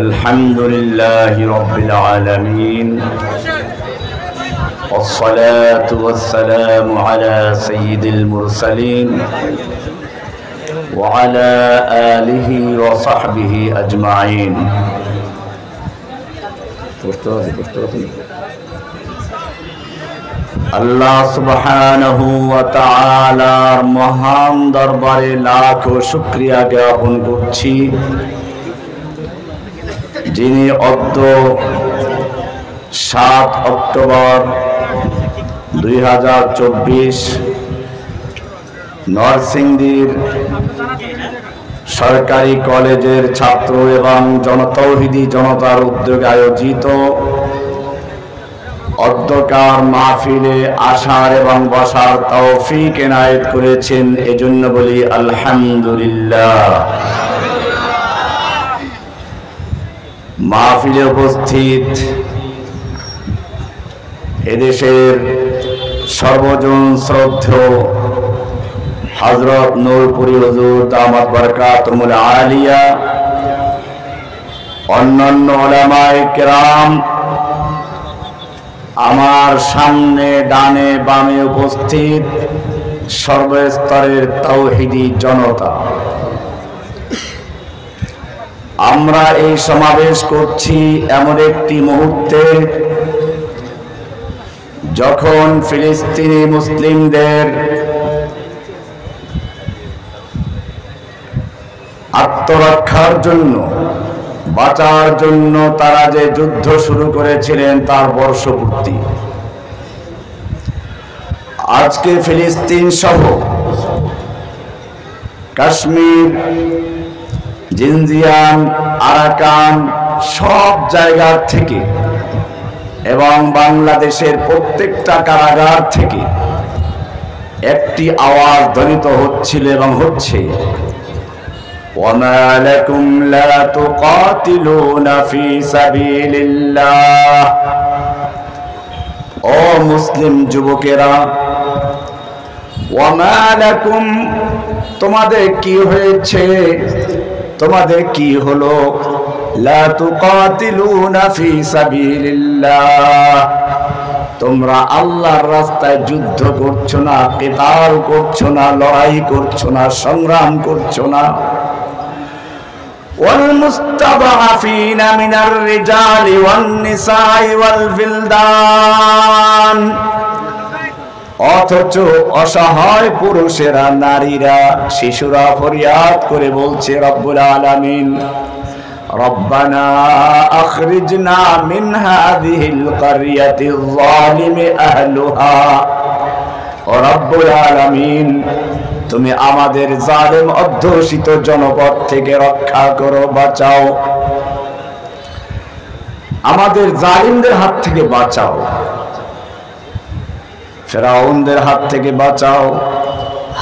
الحمد لله رب العالمين والصلاة والسلام على سيد المرسلين وعلى آله وصحبه أجمعين আল্লাহ সুবহানাহু ওয়া তাআলার মহান দরবারে লাখো শুকরিয়া জ্ঞাপন করছি, যিনি অদ্য 7 অক্টোবর 2024 নরসিংদীর সরকারি কলেজের ছাত্র এবং তৌহিদি জনতার উদ্যোগে আয়োজিত অধ্যকার মাহফিলে আসার এবং বসার তৌফিক এনায়েত করেছেন, এজন্য বলি আলহামদুলিল্লাহ। মাহফিলে উপস্থিত এদেশের সর্বজন শ্রদ্ধেয় হযরত নূরপুরী হুজুর দামাত বরকাতুহুল আলিয়া, অন্যান্য উলামায়ে কেরাম, আমার সামনে ডানে বামে উপস্থিত সর্বস্তরের তাওহীদি জনতা, আমরা এই সমাবেশ করছি এমন একটি মুহূর্তে যখন ফিলিস্তিনি মুসলিমদের আত্মরক্ষার জন্য, বাঁচার জন্য তারা যে যুদ্ধ শুরু করেছিলেন তার বর্ষপূর্তি। আজকে ফিলিস্তিন সহ কাশ্মীর, জিনজিয়াং, আরাকান সব জায়গা থেকে এবং বাংলাদেশের প্রত্যেকটা কারাগার থেকে একটি আওয়াজ ধ্বনিত হচ্ছিল এবং হচ্ছে, وَمَا لَكُمْ لَا تُقَاتِلُونَ فِي سَبِيلِ اللَّهِ। ও মুসলিম যুবকেরা, وَمَا لَكُمْ, তোমাদের কি হয়েছে, তোমাদের কি হলো, লা তুকাতিলুনা ফি সাবিলিল্লাহ, তোমরা আল্লাহর রাস্তায় যুদ্ধ করছো না, কিতাল করছো না, লড়াই করছো না, সংগ্রাম করছো না। ওয়াল মুস্তাদআফিনা মিনার রিজালি ওয়ান নিসাই ওয়াল ফিলদান, অথচ অসহায় পুরুষেরা, নারীরা, শিশুরা ফরিয়াদ করে বলছে রব্বুল আলামিন, রব্বানা আখরিজনা মিন হাযিহিল ক্বরিয়াতিল যালিমি আহলুহা। ও রব্বুল আলামিন, তুমি আমাদের জালেম অধ্যুষিত জনপদ থেকে রক্ষা করো, বাঁচাও, আমাদের জালিমদের হাত থেকে বাঁচাও, ফেরাউনদের হাত থেকে বাঁচাও,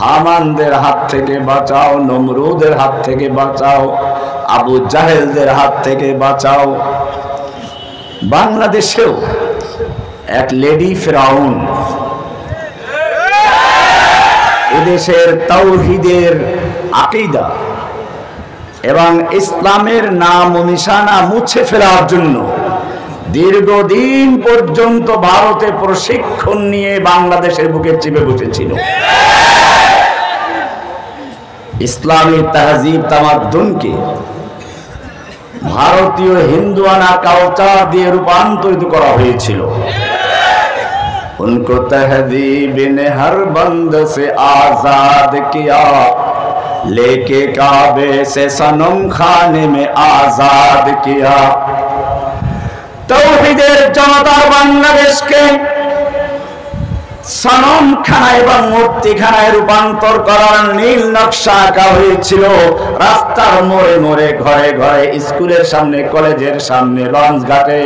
হামানদের হাত থেকে বাঁচাও, নমরুদের হাত থেকে বাঁচাও, আবু জাহেলদের হাত থেকে বাঁচাও। বাংলাদেশেও এক লেডি ফেরাউন এদেশের তাওহীদের আকীদা এবং ইসলামের নাম ও নিশানা মুছে ফেলার জন্য দীর্ঘদিন পর্যন্ত ভারতে প্রশিক্ষণ নিয়ে বাংলাদেশের বুকে চেপে বসেছিল। ইসলামী তাহজিব তামাদ্দুনকে ভারতীয় হিন্দুয়ানা কালচার দিয়ে রূপান্তরিত করা হয়েছিল। उनको तहजीब ने हर बंद से आजाद किया, लेके काबे से सनम खाने में आजाद किया। तौहीদের জনতার বাংলাদেশকে সনম খানা এবং মূর্তিখানায় রূপান্তর করার নীল নকশা আঁকা হয়েছিল। রাস্তার মোড়ে মোড়ে, ঘরে ঘরে, স্কুলের সামনে, কলেজের সামনে, লঞ্চ ঘাটে,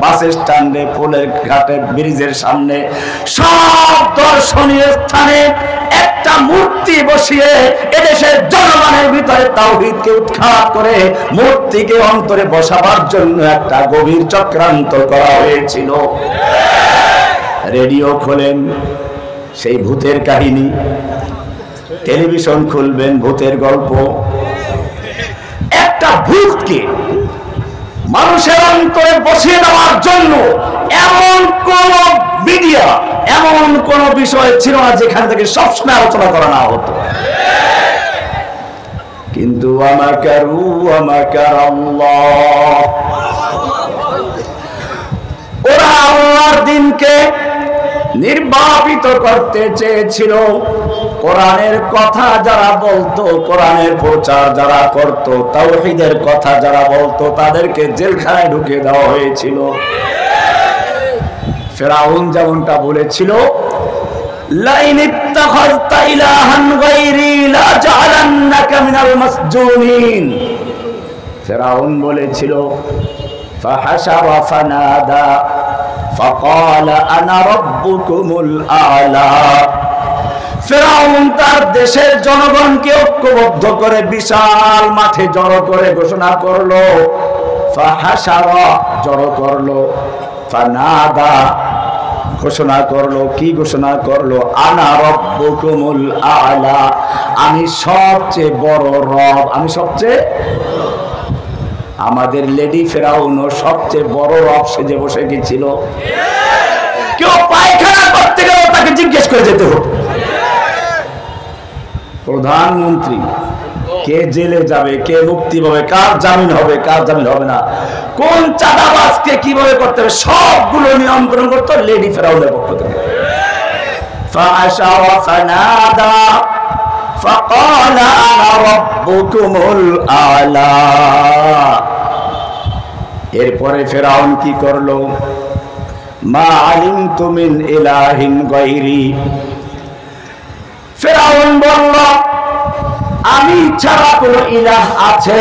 বাস স্ট্যান্ডে, পুলের ঘাটে, ব্রিজের সামনে, সব দর্শনীয় স্থানে একটা মূর্তি বসিয়ে এদেশের জনগণের ভিতরে তাওহীদকে উৎখাত করে মূর্তিকে অন্তরে বসাবার জন্য একটা গভীর চক্রান্ত করা হয়েছিল। রেডিও খোলেন, সেই ভূতের কাহিনী, টেলিভিশন খুলবেন, ভূতের গল্প। একটা ভূতকে মানুষের অন্তরে বসিয়ে দেওয়ার জন্য এমন কোন মিডিয়া, এমন কোন বিষয় ছিল না যেখান থেকে সবসময় আলোচনা করা না হতো। কিন্তু আমাকারু আমাকারাল্লাহ, ওরা আল্লাহর দ্বীনকে নির্বাপিত করতে চেয়েছিল। কোরআনের কথা যারা বলতো, কোরআনের প্রচার যারা করত, তাওহীদের কথা যারা বলতো, তাদেরকে জেলখানায় ঢুকিয়ে দেওয়া হয়েছিল। ফিরআউন যেমনটা বলেছিল, লাইন ইত্তাখাযতা ইলাহান গায়রি লা জাআলান্নাকা মিনাল মাসজুনিন। ফিরআউন বলেছিল, ফাহাশারা ফানাদা ফাকালা আনা রাব্বুকুমুল আ'লা। ফিরআউন তার দেশের জনগণকে ঐক্যবদ্ধ করে বিশাল মাঠে জড়ো করে ঘোষণা করলো, ফাহাশারা জড়ো করলো, ফানাদা ঘোষণা করলো, কি ঘোষণা করলো? আনা রাব্বুকুমুল আ'লা, আমি সবচেয়ে বড় রব, আমি সবচেয়ে। আমাদের লেডি ফেরাউনও সবচেয়ে বড় রব সেজে বসে গেছিল। কেউ পায়খানা করতে গেলে তাকে জিজ্ঞেস করে যেতে হতো। প্রধানমন্ত্রী কে জেলে যাবে, কে মুক্তি পাবে, কার জামিন হবে, কার জামিন হবে না, কোন চাঁদাবাজকে কিভাবে করতে হবে, সবগুলো নিয়ন্ত্রণ করতো লেডি ফেরাউনের পক্ষ থেকে। ফাআশারা ফানাদা ফাকালা আনা রাব্বুকুমুল আ'লা। এরপরে ফেরাউন কি করলো? মা আলিমতু মিন ইলাহিন গায়রি। ফেরাউন বলল, আমি ছাড়া কোন ইলাহ আছে,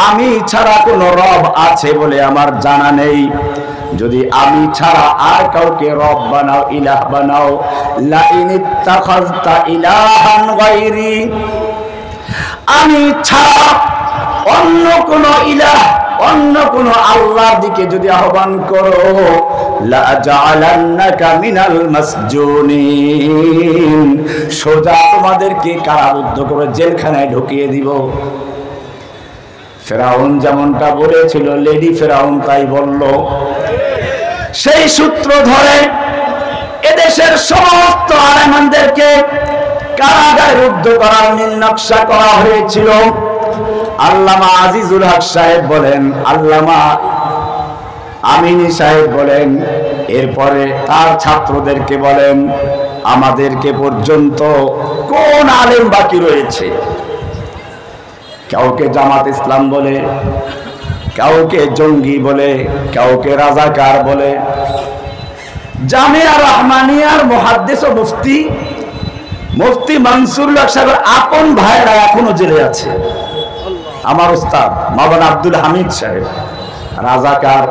আমি ছাড়া কোন রব আছে বলে আমার জানা নেই। যদি আমি ছাড়া আর কাউকে রব বানাও, ইলাহ বানাও, লা ইন ইত্তাখাযতা ইলাহান গায়রি, আমি ছাড়া অন্য কোন ইলাহ, অন্য কোন আল্লাহর দিকে যদি আহ্বান করো, লা জাআলান্নাকা মিনাল মাসজুনিন, সোজা তোমাদেরকে কারারুদ্ধ করে জেলখানায় ঢুকিয়ে দিব। ফেরাউন যেমনটা বলেছিল, লেডি ফেরাউন তাই বলল। সেই সূত্র ধরে এদেশের সমস্ত আলেমদেরকে কারাগারে রুদ্ধ করার নীল নকশা করা হয়েছিল। আল্লামা আজিজুল হক সাহেব বলেন, আল্লামা আমিনী সাহেব বলেন, এরপরে তার ছাত্রদেরকে বলেন, আমাদেরকে পর্যন্ত কোন আলেম বাকি রয়েছে? কাউকে জামাত ইসলাম বলে, কাউকে জঙ্গি বলে, কাউকে রাজাকার বলে। জামিয়া রহমানিয়ার মুহাদ্দিস ও মুফতি মানসুরুল হক সাহেবের আপন ভাইরা এখনো জেলে আছে। আমার উস্তাদ মাওলানা আব্দুল হামিদ সাহেব রাজাকার,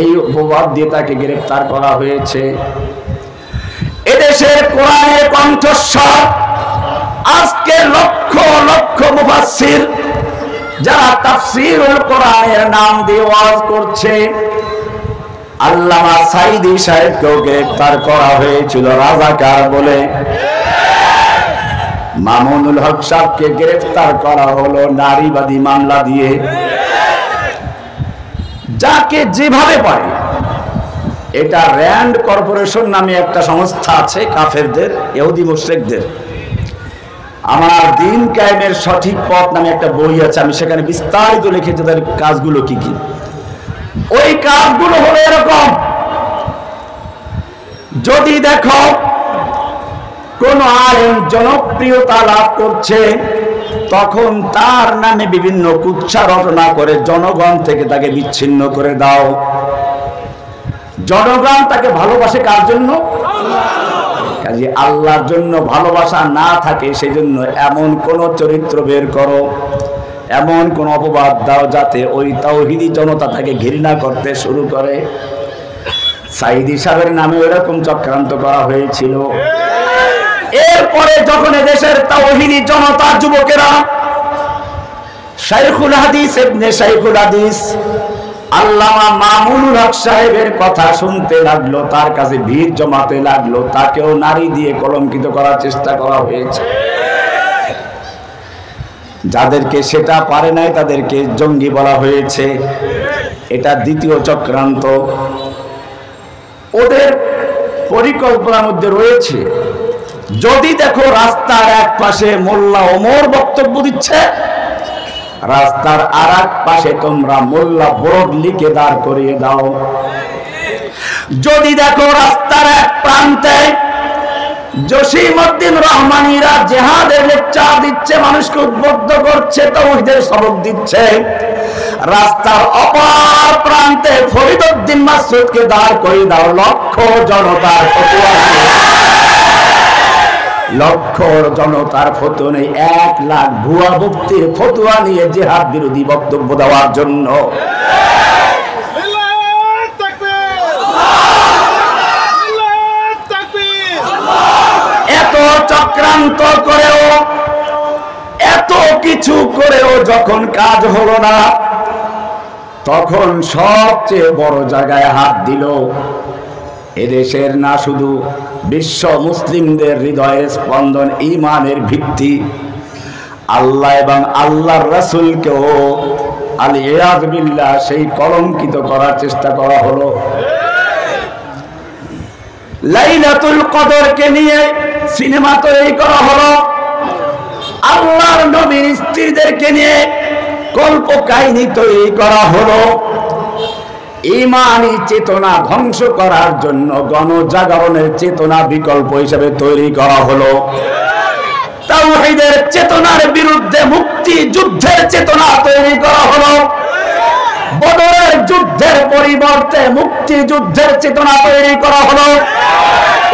এই অপবাদ দিয়ে তাকে গ্রেফতার করা হয়েছে। এদেশের কোরআনের কণ্ঠস্বর আজকে লক্ষ লক্ষ মুফাসসির যারা তাফসীরুল কোরআনের নাম দিয়ে ওয়াজ করছে, আল্লামা সাইদি সাহেবকেও গ্রেফতার করা হয়েছিল রাজাকার বলে। মামুনুল হক সাহেবকে গ্রেফতার করা হলো নারীবাদী মামলা দিয়ে। যাকে যেভাবে পারে, এটা র্যান্ড কর্পোরেশন নামে একটা সংস্থা আছে কাফেরদের, ইহুদি মুশরিকদের। আমার দিন কায়েমের সঠিক পথ নামে একটা বই আছে, আমি সেখানে বিস্তারিত লিখেছি তাদের কাজগুলো কি কি। ওই কাজগুলো হলো এরকম, যদি দেখো কোন আলেম জনপ্রিয়তা লাভ করছে, তখন তার নামে বিভিন্ন কুৎসা রচনা করে জনগণ থেকে তাকে বিচ্ছিন্ন করে দাও। জনগণ তাকে ভালোবাসে কার জন্য? কাজে আল্লাহর জন্য ভালোবাসা না থাকে, সেই জন্য এমন কোন চরিত্র বের করো, এমন কোন অপবাদ দাও যাতে ওই তাওহীদি জনতা তাকে ঘৃণা করতে শুরু করে। সাইদি সাহেবের নামে এরকম চক্রান্ত করা হয়েছিল। এরপরে যখন দেশের তাওহীদি জনতা যুবকেরা শাইখুল হাদিস ইবনে শাইখুল হাদিস আল্লামা মামুনুল হক সাহেবের কথা শুনতে লাগলো, তার কাছে ভিড় জমাতে লাগলো, তাকেও নারী দিয়ে কলঙ্কিত করার চেষ্টা করা হয়েছে। যাদেরকে সেটা পারে নাই তাদেরকে জঙ্গি বলা হয়েছে। এটা দ্বিতীয় চক্রান্ত। ওদের পরিকল্পনার মধ্যে রয়েছে, যদি দেখো রাস্তার এক পাশে মোল্লা ওমর বক্তব্য দিচ্ছে, রাস্তার আর এক পাশে তোমরা মোল্লা বোর্ড লিখে দাঁড় করিয়ে দাও। যদি দেখো রাস্তার এক প্রান্তে জসিমউদ্দিন রহমানীরা জিহাদের লেকচার দিচ্ছে, মানুষকে উদ্বুদ্ধ করছে, তাওহীদের সবক দিচ্ছে, রাস্তার অপর প্রান্তে ফরিদউদ্দিন মাসউদকে দাঁড় করিয়ে দাও। লক্ষ জনতার ফতোয়া, লক্ষ জনতার ফতোয়া নেই, 1 লাখ ভুয়া মুফতির ফতোয়া নিয়ে জিহাদ বিরোধী বক্তব্য দেওয়ার জন্য। এত চক্রান্ত করেও, এত কিছু করেও যখন কাজ হলো না, তখন সবচেয়ে বড় জায়গায় হাত দিল এদেশের না শুধু বিশ্ব মুসলিমদের হৃদয়ের স্পন্দন, ঈমানের ভিত্তি, আল্লাহ এবং আল্লাহর রাসূলকেও আল ইয়াযু বিল্লাহ সেই কলঙ্কিত করার চেষ্টা করা হলো। লাইলাতুল কদরকে নিয়ে সিনেমা তৈরি করা হলো, আল্লাহর নবীর স্ত্রীদেরকে নিয়ে কল্প কাহিনী তৈরি করা হলো। ঈমানি চেতনা ধ্বংস করার জন্য গণজাগরণের চেতনা বিকল্প হিসেবে তৈরি করা হলো। তাওহীদের চেতনার বিরুদ্ধে মুক্তি যুদ্ধের চেতনা তৈরি করা হলো। বদরের যুদ্ধের পরিবর্তে মুক্তি যুদ্ধের চেতনা তৈরি করা হলো।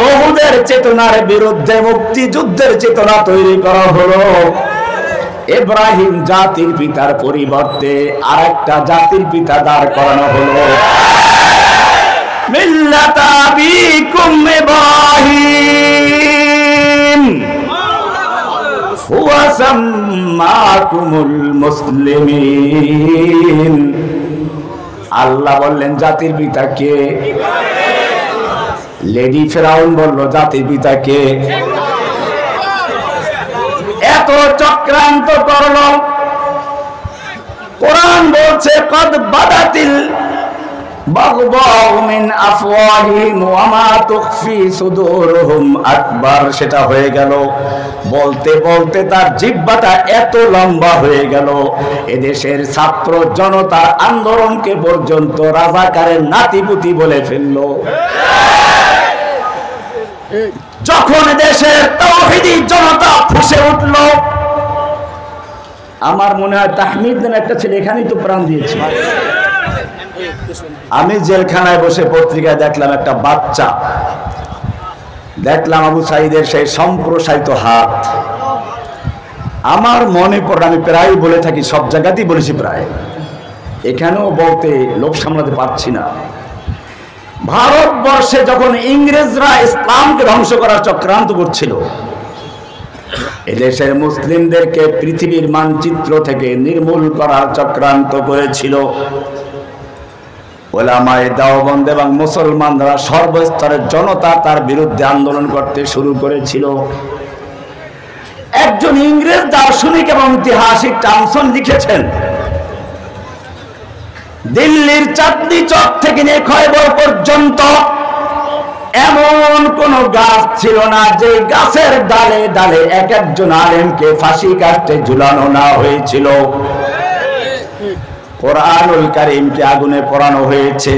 উহুদের চেতনার বিরুদ্ধে মুক্তি যুদ্ধের চেতনা তৈরি করা হলো। ইব্রাহিম জাতির পিতার পরিবর্তে আরেকটা জাতির পিতা দাঁড় করানো হলো। মিল্লাত আবিকুম ইব্রাহিম হুয়া সাম্মাকুমুল মুসলিমিন। আল্লাহ বললেন জাতির পিতা কে? লেডি ফেরাউন বলল জাতির পিতা কে? এত চক্রান্ত করলো। কোরআন বলছে কদ বাদাতিল বাগদাউ মিন আফওয়াহিহিম ওয়া মা তুখফি সুদুরুহুম আকবার। সেটা হয়ে গেল। বলতে বলতে তার জিহ্বাটা এত লম্বা হয়ে গেল, এদেশের ছাত্র জনতার আন্দোলনকে পর্যন্ত রাজাকারের নাতিপুতি বলে ফেললো। যখন দেশের তাওহীদি জনতা ফুঁসে উঠল, আমার মনে হয় তাহমিদ নামে একটা ছেলে এখানেই তো প্রাণ দিয়েছে। আমি জেলখানায় বসে পত্রিকায় দেখলাম একটা বাচ্চা, দেখলাম আবু সাঈদের সেই সম্প্রসারিত হাত। আমার মনে পড়ে, আমি প্রায় বলে থাকি, সব জায়গাতেই বলেছি প্রায়, এখানেও বলতে লোক সামলাতে পারছি না। ভারতবর্ষে যখন ইংরেজরা ইসলামকে ধ্বংস করার চক্রান্ত করছিল, এদেশের মুসলিমদেরকে পৃথিবীর মানচিত্র থেকে নির্মূল করার চক্রান্ত করেছিল, উলামায়ে দেওবন্দ এবং মুসলমানরা সর্বস্তরের জনতা তার বিরুদ্ধে আন্দোলন করতে শুরু করেছিল। একজন ইংরেজ দার্শনিক এবং ঐতিহাসিক টমসন লিখেছেন, দিল্লির চাঁদনি চক থেকে নিয়ে খয়বর পর্যন্ত এমন কোন গাছ ছিল না যে গাছের ডালে ডালে এক একজন আলেমকে ফাঁসি কাস্টে ঝুলানো না হয়েছিল। কোরআনুল কারীমকে আগুনে পোড়ানো হয়েছে।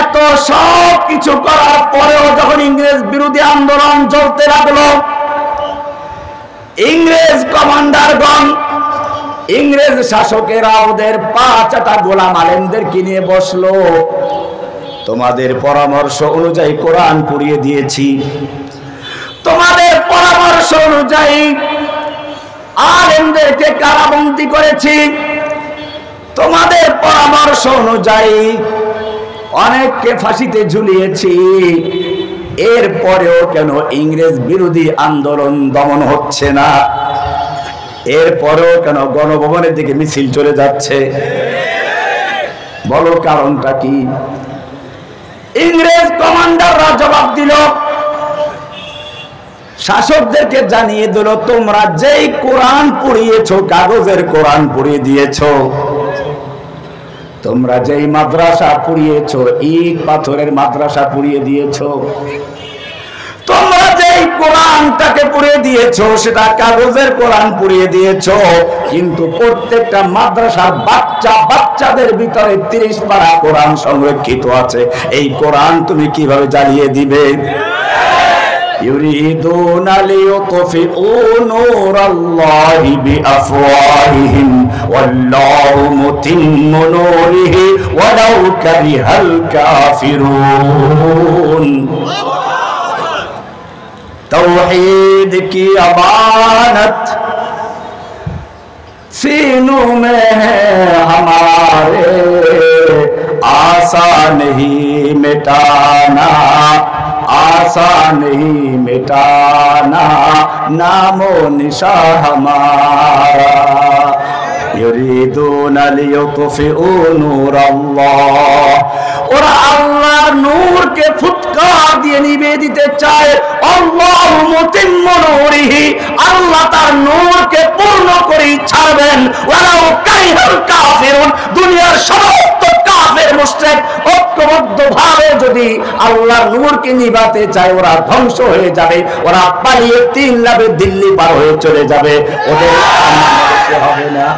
এত সব কিছু করার পরেও যখন ইংরেজ বিরোধী আন্দোলন চলতে লাগলো, ইংরেজ কমান্ডারগণ, ইংরেজ শাসকেরা ওদের 5টা গোলাম আলেমদেরকে নিয়ে বসলো। তোমাদের পরামর্শ অনুযায়ী কোরআন পড়িয়ে দিয়েছি, তোমাদের পরামর্শ অনুযায়ী আলেমদেরকে কারাবন্দী করেছি, তোমাদের পরামর্শ অনুযায়ী অনেককে ফাঁসিতে ঝুলিয়েছি। এরপরেও কেন ইংরেজ বিরোধী আন্দোলন দমন হচ্ছে না? এরপরেও কেন গণভবনের দিকে মিছিল চলে যাচ্ছে? বলো কারণটা কি? ইংরেজ কমান্ডাররা জবাব দিল, শাসকদেরকে জানিয়ে দিল, তোমরা যেই কোরআন পড়িয়েছো, কাগজের কোরআন পড়িয়ে দিয়েছো, তোমরা যেই মাদ্রাসা পড়িয়েছো, ইট পাথরের মাদ্রাসা পড়িয়ে দিয়েছো, তোমরা যেই কোরআনটাকে পড়িয়ে দিয়েছো সেটা কাগজের কোরআন পড়িয়ে দিয়েছো, কিন্তু প্রত্যেকটা মাদ্রাসার বাচ্চাদের ভিতরে 30 পারা কোরআন সংরক্ষিত আছে। এই কোরআন তুমি কিভাবে জ্বালিয়ে দিবে? يريدون ليطفئوا نور الله بأفواههم والله متم نوره ولو كره الكافرون। तौहीद की अमानत सीनों में है हमारे, आसान नहीं मिटाना, आसान नहीं मिटाना नामो निशा हमारा। युरीदून लियुत्फिऊ नूर अल्लाह, ওরা আল্লাহর নূরকে ফুৎকার দিয়ে নিভিয়ে দিতে চায়। আল্লাহু মুতিম্মু নূরিহি, আল্লাহ তার নূরকে পূর্ণ করে ছাড়বেন। ওয়ালাউ কারিহাল কাফিরুন, দুনিয়ার সমস্ত কাফের মুশরিক ঐক্যবদ্ধভাবে যদি আল্লাহর নূরকে নিভাতে চায়, ওরা ধ্বংস হয়ে যাবে। ওরা পালিয়ে 3 লাভে দিল্লি পার হয়ে চলে যাবে, ওদের হবে না।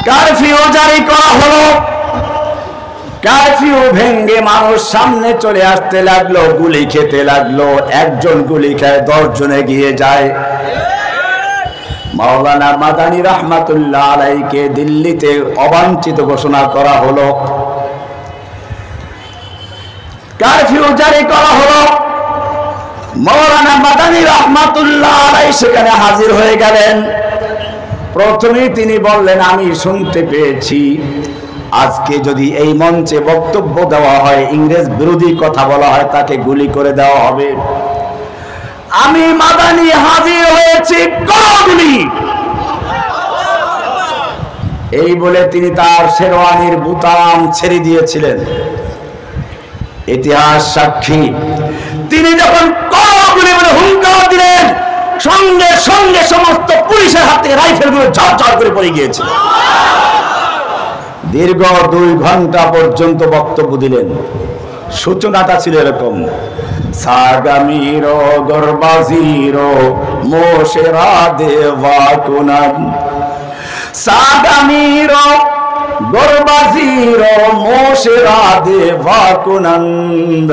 কারফিউ জারি করা হলো, কারফিউ ভেঙ্গে মানুষ সামনে চলে আসতে লাগলো, গুলি খেতে লাগলো। একজন গুলি খায়, 10 জন এগিয়ে যায়। মাওলানা মাদানী রাহমাতুল্লাহ আলাইহিকে দিল্লিতে অবাঞ্ছিত ঘোষণা করা হলো, কারফিউ জারি করা হলো। মাওলানা মাদানী রাহমাতুল্লাহ আলাইহি সেখানে হাজির হয়ে গেলেন। প্রথমেই তিনি বললেন, আমি শুনতে পেয়েছি আজকে যদি এই মঞ্চে বক্তব্য দেওয়া হয়, ইংরেজ বিরোধী কথা বলা হয়, তাকে গুলি করে দেওয়া হবে। আমি মাদানী হাজির হয়েছি, গুলি। এই বলে তিনি তার শেরওয়ানির বুতাম ছেড়ে দিয়েছিলেন। ইতিহাস সাক্ষী, তিনি যখন গুলি বলে হুঙ্কার দিলেন, সঙ্গে সঙ্গে সমস্ত পুলিশের হাত থেকে রাইফেলগুলো ঝরঝর করে পড়ে গিয়েছিল। দীর্ঘ 2 ঘন্টা পর্যন্ত বক্তব্য দিলেন। সূচনাটা ছিল এরকম, সাগামিরো গরবাজিরো মোশেরা দেওয়া কুনান, সাগামিরো গরবাজিরো মোশেরা দেওয়া কুনন্দ,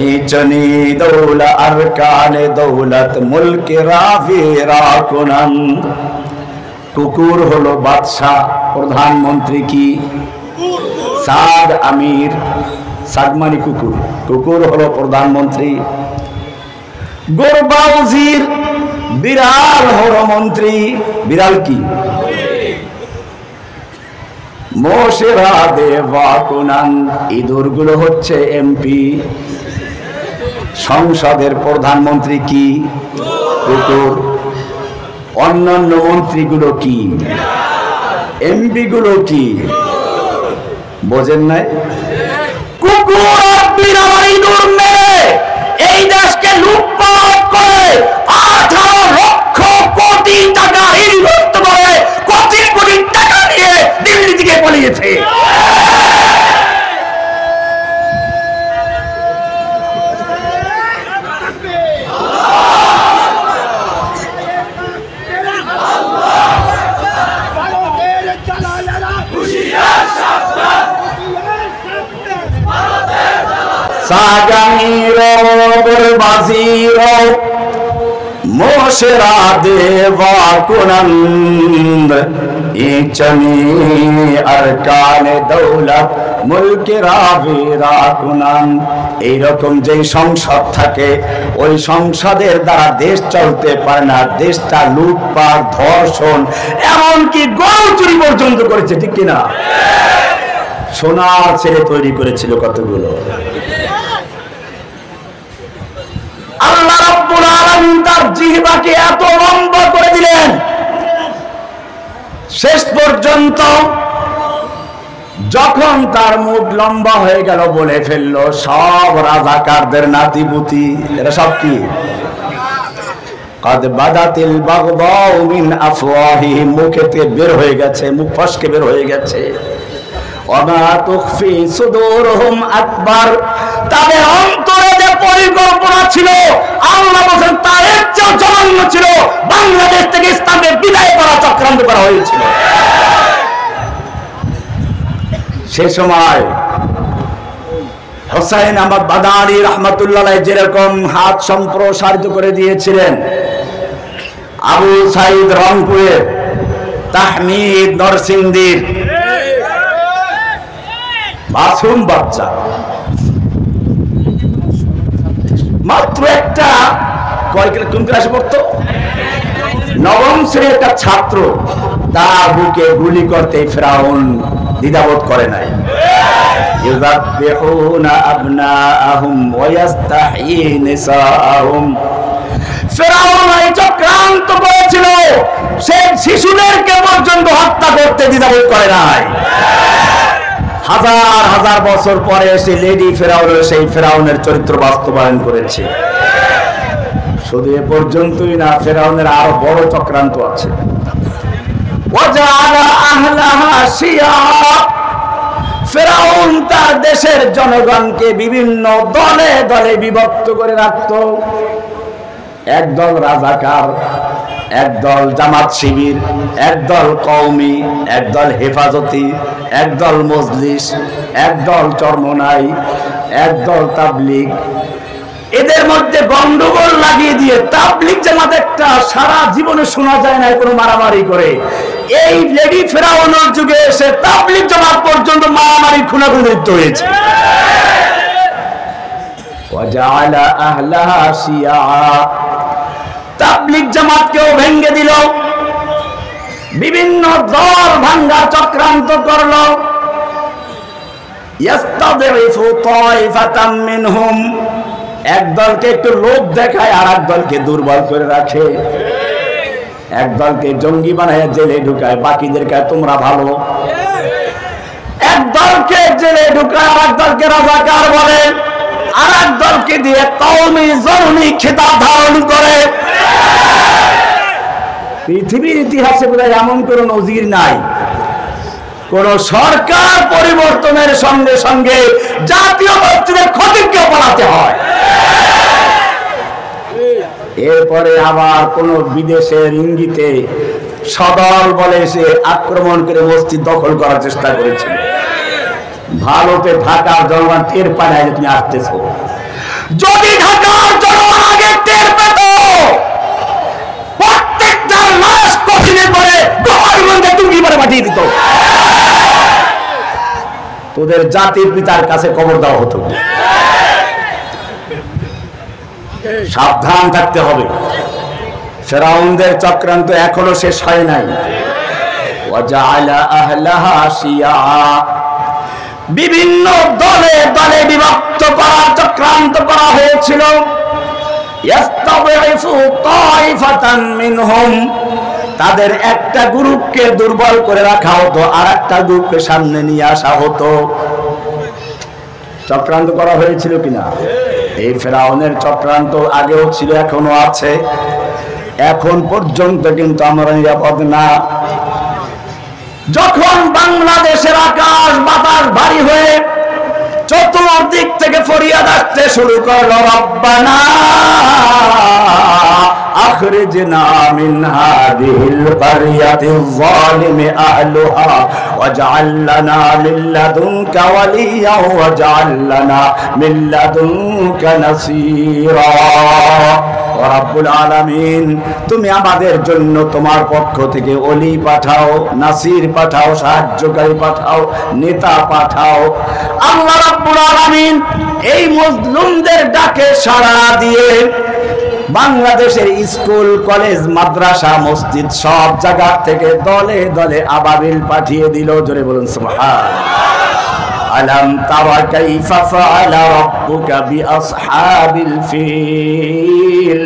ইচনি দৌলা আরকানে দৌলত মুলকে রাভেরা কুনন্দ। কুকুর হলো বাদশাহ, প্রধানমন্ত্রী কি? সাদ আমির, সাদ মানে কুকুর, কুকুর হলো প্রধানমন্ত্রী। গরবা উজির, বিড়াল হলো মন্ত্রী। বিড়াল কি? মোশেরা দেওয়া কুনান, ইঁদুরগুলো হচ্ছে এমপি। সংসদের প্রধানমন্ত্রী কি? কুকুর। অন্যান্য মন্ত্রীগুলো কি? এমপি গুলো কি? বোঝেন নাই? কুকুর আর বিড়াল ইঁদুর মেরে এই দেশকে লুটপাট করে 18 লক্ষ কোটি টাকা ইনভেস্ট করে কোটি কোটি টাকা নিয়ে দিল্লি থেকে পালিয়েছে। সাগামিরো বরবাজিরো মোশেরা দেওয়া কুনন্দ, ইচনি আরকানে দৌলত মুলকে রাভেরা কুনন্দ। এইরকম যে সংসদ থাকে, ওই সংসদের দ্বারা দেশ চলতে পারে না। দেশটা লুটপাট, ধর্ষণ, এমনকি গরু চুরি পর্যন্ত করেছে, ঠিক কিনা? সোনার ছেলে তৈরি করেছিল কতগুলো। আল্লাহ রাব্বুল আলামিন তার জিহ্বাকে এত লম্বা করে দিলেন, শেষ পর্যন্ত যখন তার মুখ লম্বা হয়ে গেল বলে ফেললো সব রাজাকারদের নাতিপুতি। এরা সব কি? قد بدت البغضاء من افواههم, মুখেতে বের হয়ে গেছে, মুখ ফসকে বের হয়ে গেছে। وما تخفي صدورهم আকবার, তাদের অন্তরে যে পরিকল্পনা ছিল আল্লাহ বলেন তার চেয়ে জঘন্য ছিল। বাংলাদেশ থেকে ইসলামের বিদায় করা চক্রান্ত করা হয়েছিল। সে সময় হুসাইন আহমদ বাদানী রহমাতুল্লাহ আলাইহি যেরকম হাত সম্প্রসারিত করে দিয়েছিলেন, আবু সাইদ রংপুরের, তাহমিদ নরসিংদীর মাসুম বাচ্চা, মাত্র একটা কোন ক্লাসে পড়তো, নবম শ্রেণীর একটা ছাত্র, তার বুকে গুলি করতে ফেরাউন দ্বিধাবোধ করে নাই। ইউযাববিহুনা আবনাআহুম ওয়া ইস্তাহয়ী নিসাআহুম, ফেরাউন এই চক্রান্ত করেছিল, সে শিশুদেরকে পর্যন্ত হত্যা করতে দ্বিধাবোধ করে নাই। হাজার হাজার বছর পরে এসে লেডি ফেরাউনের সেই ফেরাউনের চরিত্র বাস্তবায়ন করেছে। শুধু এ পর্যন্তই না, ফেরাউনের আরো বড় চক্রান্ত আছে। ওয়াজআলা আহলাহা শিয়া, ফেরাউন তার দেশের জনগণকে বিভিন্ন দলে দলে বিভক্ত করে রাখত। একদল রাজাকার, একদল জামাত শিবির, একদল কওমি, একদল হেফাজতি, একদল মজলিস, একদল চরমনাই, একদল তাবলীগ। এদের মধ্যে গন্ডগোল লাগিয়ে দিয়ে তাবলীগ জামাত একটা সারা জীবনে শোনা যায় না কোনো মারামারি করে, এই লেডি ফেরাউনের যুগে এসে তাবলীগ জামাত পর্যন্ত মারামারি খুনাখুনি লিপ্ত হয়েছে। ওয়াজআলা আহলাহা শিয়া, তাবলীগ জামাতকেও ভেঙে দিল, বিভিন্ন দল ভাঙ্গা চক্রান্ত করলো। ইয়াস্তাযিফু তায়ফাতাম মিনহুম, এক দলকে একটু লোভ দেখায় আর এক দলকে দুর্বল করে রাখে, এক দলকে জঙ্গি বানায় জেলে ঢুকায়, বাকিদেরকে তোমরা ভালো। এক দলকে জেলে ঢুকায় আর এক দলকে রাজাকার বলে, আর এক দলকে দিয়ে কওমি জরুরি খেতাব ধারণ করে। পৃথিবীর ইতিহাসে বোধহয় এমন কোন নজির নাই। কোন সরকার পরিবর্তনের সঙ্গে সঙ্গে জাতীয় মসজিদের খতিবকে পালাতে হয়, এরপরে আবার কোন বিদেশের ইঙ্গিতে সদল বলে সে আক্রমণ করে মসজিদ দখল করার চেষ্টা করেছিল। ভারতে ঢাকার জনগণ টের পায় না যে তুমি আসতেছো। যদি ঢাকার জনগণ আগে টের পেত, প্রত্যেকটা লাশ কঠিনে করে গভর্নমেন্টে টুঙ্গি মারে পাঠিয়ে দিত, তোদের জাতির পিতার কাছে কবর দেওয়া হতো। সাবধান থাকতে হবে, ফেরাউনদের চক্রান্ত এখনো শেষ হয় নাই। ওয়াজআলা আহলাহা শিয়া, বিভিন্ন দলে দলে বিভক্ত করার চক্রান্ত করা হয়েছিল। ইয়াস্তাযিফু তায়ফাতান মিনহুম, তাদের একটা গ্রুপকে দুর্বল করে রাখা হতো, আর একটা গ্রুপকে সামনে নিয়ে আসা হতো। চক্রান্ত করা হয়েছিল কিনা? এই ফেরাউনের চক্রান্ত আগেও ছিল, এখনো আছে। এখন পর্যন্ত কিন্তু আমরা নিরাপদ না। যখন বাংলাদেশের আকাশ বাতাস ভারী হয়ে চতুর্দিক থেকে ফরিয়াদ আসতে শুরু করলো, রব্বানা আখরিজনা মিন হাযিহিল কারইয়াতিজ যালিমি আহলুহা ওয়াজআল লানা মিন লাদুনকা ওয়ালিয়্যা ওয়াজআল লানা মিন লাদুনকা নাসীরা। ও রব্বুল আলামিন, তুমি আমাদের জন্য তোমার পক্ষ থেকে ওলি পাঠাও, নাসির পাঠাও, সাহায্যকারী পাঠাও, নেতা পাঠাও। আল্লাহ রব্বুল আলামিন এই মজলুমদের ডাকে সাড়া দিয়ে বাংলাদেশের স্কুল, কলেজ, মাদ্রাসা, মসজিদ সব জায়গা থেকে দলে দলে আবাবিল পাঠিয়ে দিল। জোরে বলুন সুবহানাল্লাহ। আলাম তারা কাইফা ফাআলা রাব্বুকা বিআসহাবিল ফিল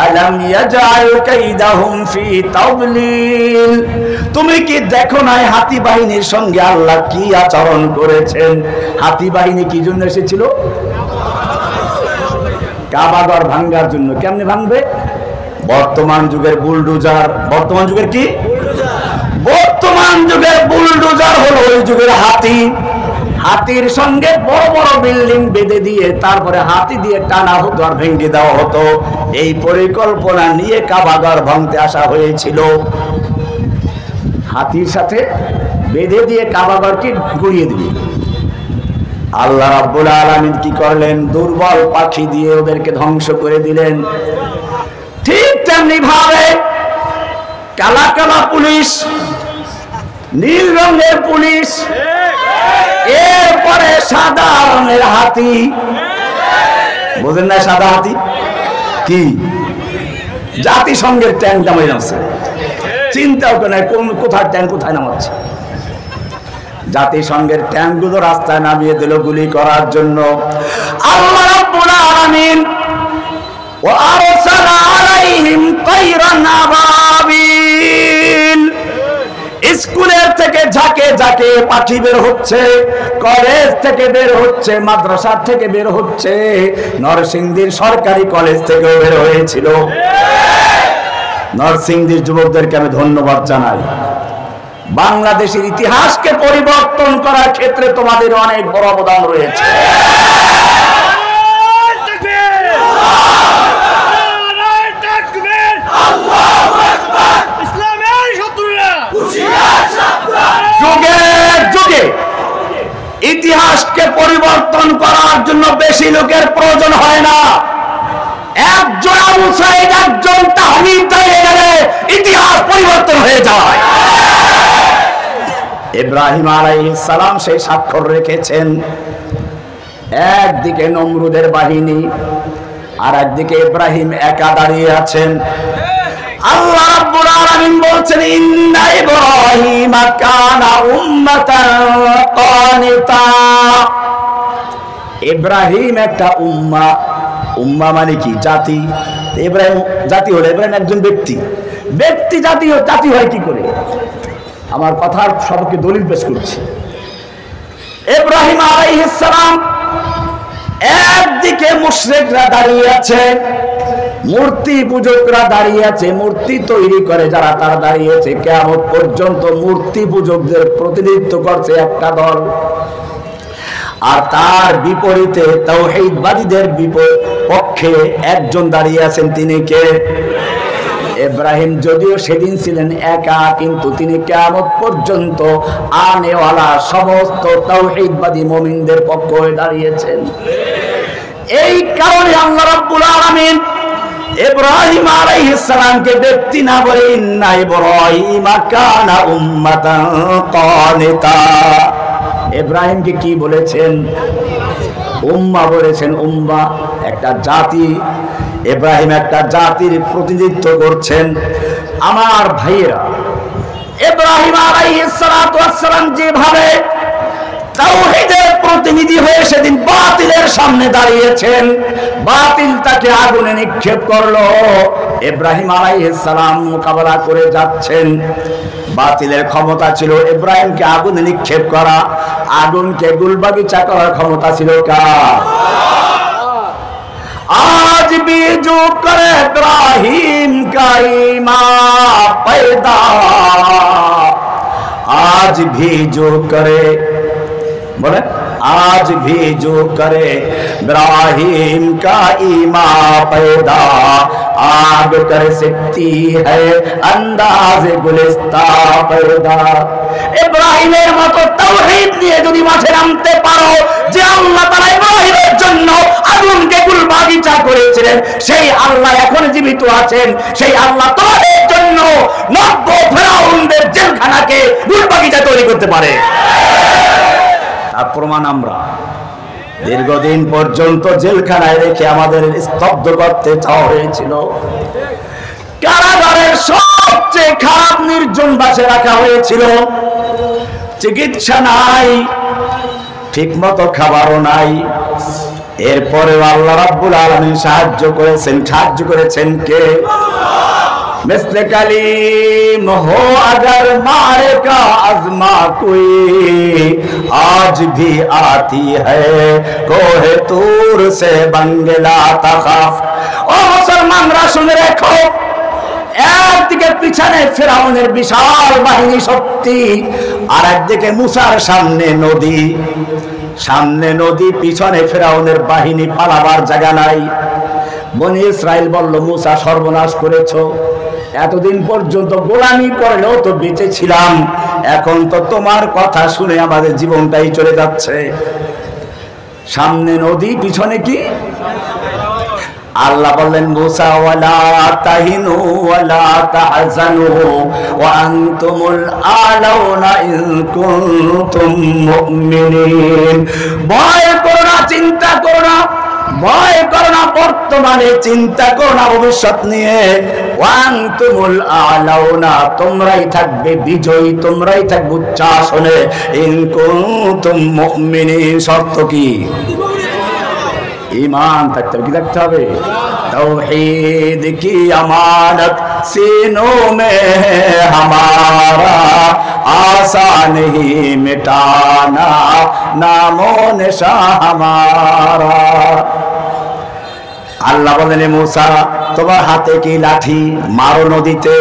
আলাম ইয়াজআল কাইদাহুম ফি তাদলিল। তুমি কি দেখো না হাতি বাহিনীর সঙ্গে আল্লাহ কি আচরণ করেছেন? হাতি বাহিনী কি জন্য এসেছিল? কাবা ঘর ভাঙার জন্য। কেমনে ভাঙবে? বর্তমান যুগের বুলডোজার। বর্তমান যুগের কি? বর্তমান যুগের বুলডোজার হলো ওই যুগের হাতি। হাতির সঙ্গে বড় বড় বিল্ডিং বেঁধে দিয়ে তারপরে হাতি দিয়ে টানা হতো আর ভেঙে দেওয়া হতো। এই পরিকল্পনা নিয়ে কাবা ঘর ভাঙতে আসা হয়েছিল। হাতির সাথে বেঁধে দিয়ে কাবা ঘরকে গুড়িয়ে দিবে। আল্লাহ রাব্বুল আলামিন কি করলেন? দুর্বল পাখি দিয়ে ওদেরকে ধ্বংস করে দিলেন। ঠিক তেমনি ভাবে কালা কালা পুলিশ, নীল রঙের পুলিশ, এরপরে সাদা রঙের হাতি। বুঝেন না? সাদা হাতি কি? জাতিসংঘের ট্যাঙ্ক নামাই নামছে। চিন্তাও করে কোন কোথায় ট্যাঙ্ক কোথায় নামাচ্ছে। জাতিসংঘের ট্যাঙ্কগুলো রাস্তায় নামিয়ে দিল গুলি করার জন্য। আল্লাহ রাব্বুল আলামিন ওয়া আরসালা আলাইহিম তায়রান আবাবিল। স্কুলের থেকে ঝাঁকে ঝাঁকে পাখি বের হচ্ছে, কলেজ থেকে বের হচ্ছে, মাদ্রাসা থেকে বের হচ্ছে, নরসিংদীর সরকারি কলেজ থেকেও বের হয়েছিল। নরসিংদীর যুবকদেরকে আমি ধন্যবাদ জানাই। বাংলাদেশের ইতিহাসকে পরিবর্তন করার ক্ষেত্রে তোমাদের অনেক বড় অবদান রয়েছে। যুগে যুগে ইতিহাসকে পরিবর্তন করার জন্য বেশি লোকের প্রয়োজন হয় না। একজন আবু সাঈদ, একজন তাহমিদ হয়ে গেলে ইতিহাস পরিবর্তন হয়ে যায়। ইব্রাহিম আলাইহিস সালাম সেই স্বাক্ষর রেখেছেন। একদিকে নমরুদের বাহিনী আর একদিকে ইব্রাহিম একা দাঁড়িয়ে আছেন। আল্লাহ রাব্বুল আলামিন বলছেন ইন্না ইব্রাহিমা কানা উম্মাতান কানিতা। ইব্রাহিম একটা উম্মাহ। উম্মাহ মানে কি? জাতি। ইব্রাহিম জাতি হলো, ইব্রাহিম একজন ব্যক্তি। ব্যক্তি জাতি হয় কি করে? আমার কথার সবকে দলিল পেশ করছি। ইব্রাহিম আলাইহিস সালাম একদিকে মুশরিকরা দাঁড়িয়ে আছে, মূর্তি পূজকরা দাঁড়িয়ে আছে, মূর্তি তৈরি করে যারা তারা দাঁড়িয়ে আছে। কিয়ামত পর্যন্ত মূর্তি পূজকদের প্রতিনিধিত্ব করছে একটা দল। আর তার বিপরীতে তাওহীদবাদীদের পক্ষে একজন দাঁড়িয়ে আছেন। তিনি কে? ইব্রাহিম যদিও সেদিন ছিলেন একা, কিন্তু তিনি কিয়ামত পর্যন্ত আনেওয়ালা সমস্ত তাওহীদবাদী মুমিনদের পক্ষ হয়ে দাঁড়িয়েছেন। এই কারণে আল্লাহ রাব্বুল আলামিন ইব্রাহিম আলাইহিস সালামকে ব্যক্তি না বলে ইন্না ইব্রাহিমা কানা উম্মাতান কানিতা। ইব্রাহিমকে কি বলেছেন? উম্মাহ বলেছেন। উম্মাহ একটা জাতি। ইব্রাহিম একটা জাতির প্রতিনিধিত্ব করছেন। আমার ভাইয়েরা, ইব্রাহিম আলাইহিস সালাতু ওয়াস সালাম যেভাবে তাওহীদের প্রতিনিধি হয়ে সেদিন বাতিলের সামনে দাঁড়িয়েছেন, বাতিল তাকে আগুনে নিক্ষেপ করলো, ইব্রাহিম আলাইহিস সালাম মোকাবেলা করে যাচ্ছেন। বাতিলের ক্ষমতা ছিল ইব্রাহিমকে আগুনে নিক্ষেপ করা, আগুনকে গুলবাগিচা করার ক্ষমতা ছিল কার? आज भी जो करे इब्राहिम का ईमान पैदा, आज भी जो करे, बोले आज भी जो करे इब्राहिम का ईमान पैदा, आग कर सकती है अंदाज गुलिस्ता पैदा। ইব্রাহিমের মতো তাওহীদ নিয়ে যদি মাঠে নামতে পারো, যে আল্লাহ তাআলা ইব্রাহিমের জন্য আগুনকে গুলবাগিচা করেছিলেন, সেই আল্লাহ এখন জীবিত আছেন। সেই আল্লাহ তোমাদের জন্য 90 ফেরাউনদের জেলখানাকে গুলবাগিচা তৈরি করতে পারে। তার প্রমাণ আমরা দীর্ঘদিন পর্যন্ত জেলখানায় রেখে আমাদের স্তব্ধ করতে চাওয়া হয়েছিল। কারাগারের সবচেয়ে খারাপ নির্জন বাসে রাখা হয়েছিল। চিকিৎসা নাই, ঠিক মতো খাবারও নাই। এরপরে আল্লাহ রাব্বুল আলামিন সাহায্য করেছেন কে? मिस्ल कलीम हो अगर मारे का आजमा कोई आज भी आती है कोहे तूर से बंगला तखाफ। ओ मुसलमानरा শুনে রেখো, একদিকে পিছনে ফিরাউনের বিশাল বাহিনী শক্তি, আর একদিকে মুসার সামনে নদী, পিছনে ফিরাউনের বাহিনী, পালাবার জায়গা নাই। বনি ইসরাইল বলল, মুসা সর্বনাশ করেছো, এতদিন পর্যন্ত গোলামি করলেও তো বেঁচে ছিলাম, এখন তো তোমার কথা শুনে আমাদের জীবনটাই চলে যাচ্ছে। সামনে নদী, পিছনে কি? আল্লাহ বললেন, মুসা ওয়ালা তাহিনু ওয়ালা তাহজানু ওয়া আনতুমুল আলাউনা ইন কুনতুম মুমিনিন। ভয় করো না, চিন্তা করো না, ভয় করো না বর্তমানে, চিন্তা করো না ভবিষ্যৎ নিয়ে। ওয়া আনতুমুল আলাউনা, তোমরাই থাকবে বিজয়ী, তোমরাই থাকবে উচ্চাসনে। ইন কুনতুম মুমিনিন, শর্ত কি? ईमान तक की रखते হবে तौहीद की अमानत सीनों में हमारा आसान ही मिटाना नामो निशा हमारा। আল্লাহ বলেন, মুসা তোমার হাতে কি লাঠি? মারো নদীতে।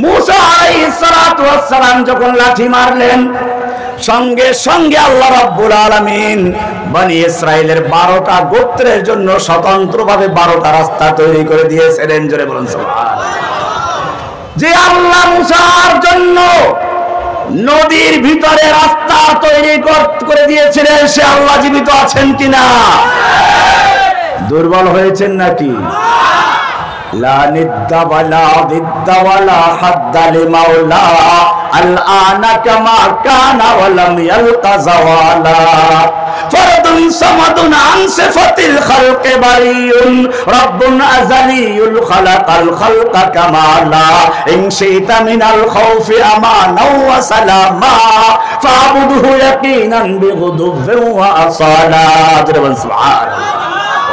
মুসা আলাইহিস সালাতু ওয়াস সালাম যখন লাঠি মারলেন, সঙ্গে সঙ্গে আল্লাহ রাব্বুল আলামিন বনি ইসরাইলের 12টা গোত্রের জন্য স্বতন্ত্রভাবে 12টা রাস্তা তৈরি করে দিয়েছিলেন। জোরে বলুন সুবহানাল্লাহ। যে আল্লাহ মুসার জন্য নদীর ভিতরে রাস্তা তৈরি করে দিয়েছিলেন, সে আল্লাহ জীবিত আছেন কিনা? দুর্বল হয়েছেন নাকি? লা নিদ্দা ওয়ালা বিদ্দা ওয়ালা হাদ্দা লিমাওলা আলআনা কামা কানা ওয়া লাম ইয়ালকা যাওয়ালা ফরদুন সামাদুন আন সিফাতিল খালকি বারিউন রাব্বুন আযালিয়ুল খালাকাল খালকা কামালা ইন শিতা মিনাল খাউফি আমানা ওয়া সালামা ফাবুদহু ইয়াকিনান বিগুদুবি ওয়া আসালা। সুবহানাল্লাহ।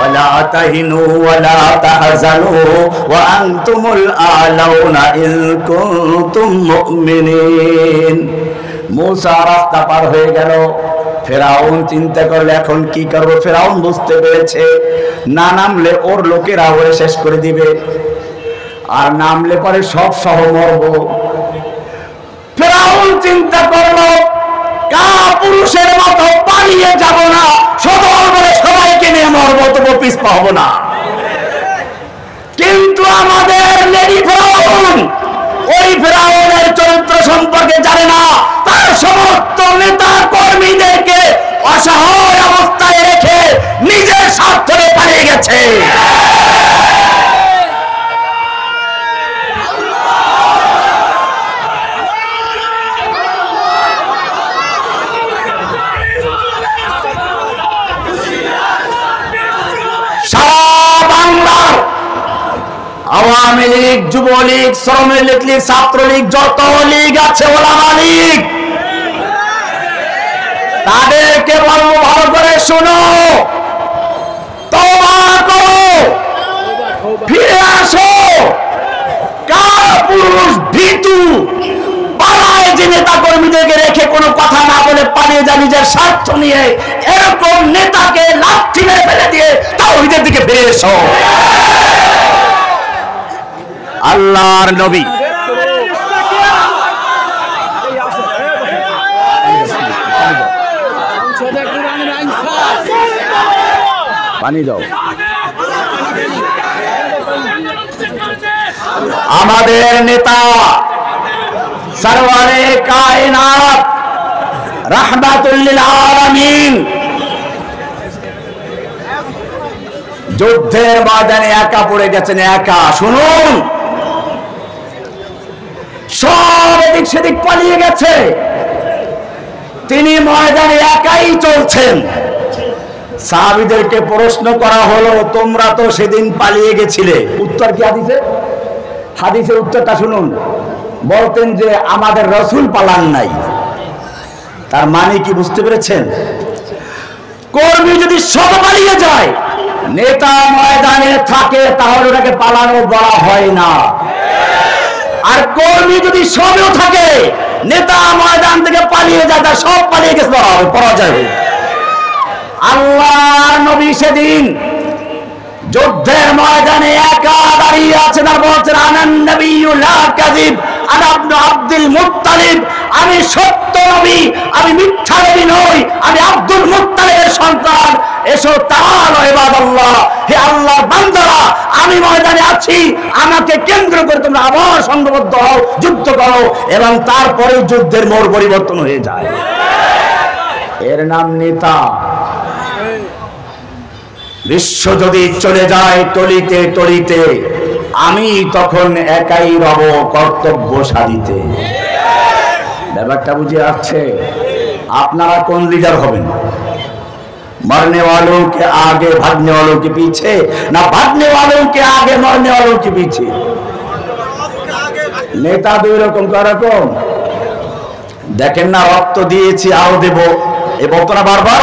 ولا تهنوا ولا تحزنوا وأنتم الأعلون إن كنتم مؤمنين। মুসা রাস্তা পার হয়ে গেল। ফেরাউন চিন্তা করলে এখন কি করব। ফেরাউন বুঝতে পেরেছে, না নামলে ওর লোকেরা ওরে শেষ করে দিবে, আর নামলে পরে সব সহ মরব। ফেরাউন চিন্তা করলো, কাপুরুষের মতো পালিয়ে যাব না, সদল বলে সবাইকে নিয়ে মরবো, তবু পিছপা হব না। কিন্তু আমাদের লেডি ফেরাউন ওই ফেরাউনের চরিত্র সম্পর্কে জানে না। তার সমস্ত নেতা কর্মীদেরকে অসহায় অবস্থায় রেখে নিজের স্বার্থে পালিয়ে গেছে। আওয়ামী লীগ, যুবলীগ, শ্রমিক লীগ, ছাত্রলীগ, যত লীগ আছে, ওলামা লীগ, তাদেরকে বলবো ভালো করে শোনো, তওবা করো, ফিরে আসো। কাপুরুষ ভীতু পালায় যে নেতা কর্মীদেরকে রেখে কোনো কথা না বলে পালিয়ে যায় নিজের স্বার্থ নিয়ে, এরকম নেতাকে লাথি মেরে ফেলে দিয়ে তাওহীদের দিকে ফিরে এসো। আল্লাহর নবী পানি দাও। আমাদের নেতা সরওয়ারে কায়নাত রাহমাতুল লিল আলামিন যুদ্ধের ময়দানে একা পড়ে গেছেন, একা। শুনুন, সব এদিক সেদিক পালিয়ে গেছে, তিনি ময়দানে একাই চলছেন। সাহাবীদেরকে প্রশ্ন করা হলো, তোমরা তো সেদিন পালিয়ে গেছিলে, উত্তর কি হাদিসে? হাদিসের উত্তরটা শুনুন। বলতেন যে আমাদের রাসূল পালান নাই। তার মানে কি বুঝতে পেরেছেন? কর্মী যদি সব পালিয়ে যায়, নেতা ময়দানে থাকে, তাহলে ওটাকে পালানো বলা হয় না। আর কর্মী যদি সবেও থাকে, নেতা ময়দান থেকে পালিয়ে যায়, তা সব পালিয়ে গেছে বলা হবে, পরাজয়। আল্লাহর নবী সেদিন যুদ্ধের ময়দানে একা দাঁড়িয়ে আছেন আর বলছেন, আনান নবিয়্যু লা কাযিব আনা ইবনু আব্দুল মুত্তালিব, আমি সত্য নবী, আমি মিথ্যা নবী নই, আমি আব্দুল মুত্তালিবের সন্তান। এসো তাআলা ইবাদাল্লাহ, হে আল্লাহর বান্দারা, আমি ময়দানে আছি, আমাকে কেন্দ্র করে তোমরা আবার সংঘবদ্ধ হও, যুদ্ধ করো। এবং তারপরে যুদ্ধের মোড় পরিবর্তন হয়ে যায়। এর নাম নেতা। বিশ্ব যদি চলে যায় তলিতে তলিতে, আমি তখন একাই রব কর্তব্য সাধিতে। ব্যাপারটা বুঝে আসছে? আপনারা কোন লিডার হবেন? मरने वालों के आगे भागने वालों के पीछे, ना भागने वालों के आगे मरने वालों के पीछे। नेता দুই রকম। কারকম দেখেন না, রক্ত দিয়েছি আও দেব, এই বলতো না বারবার?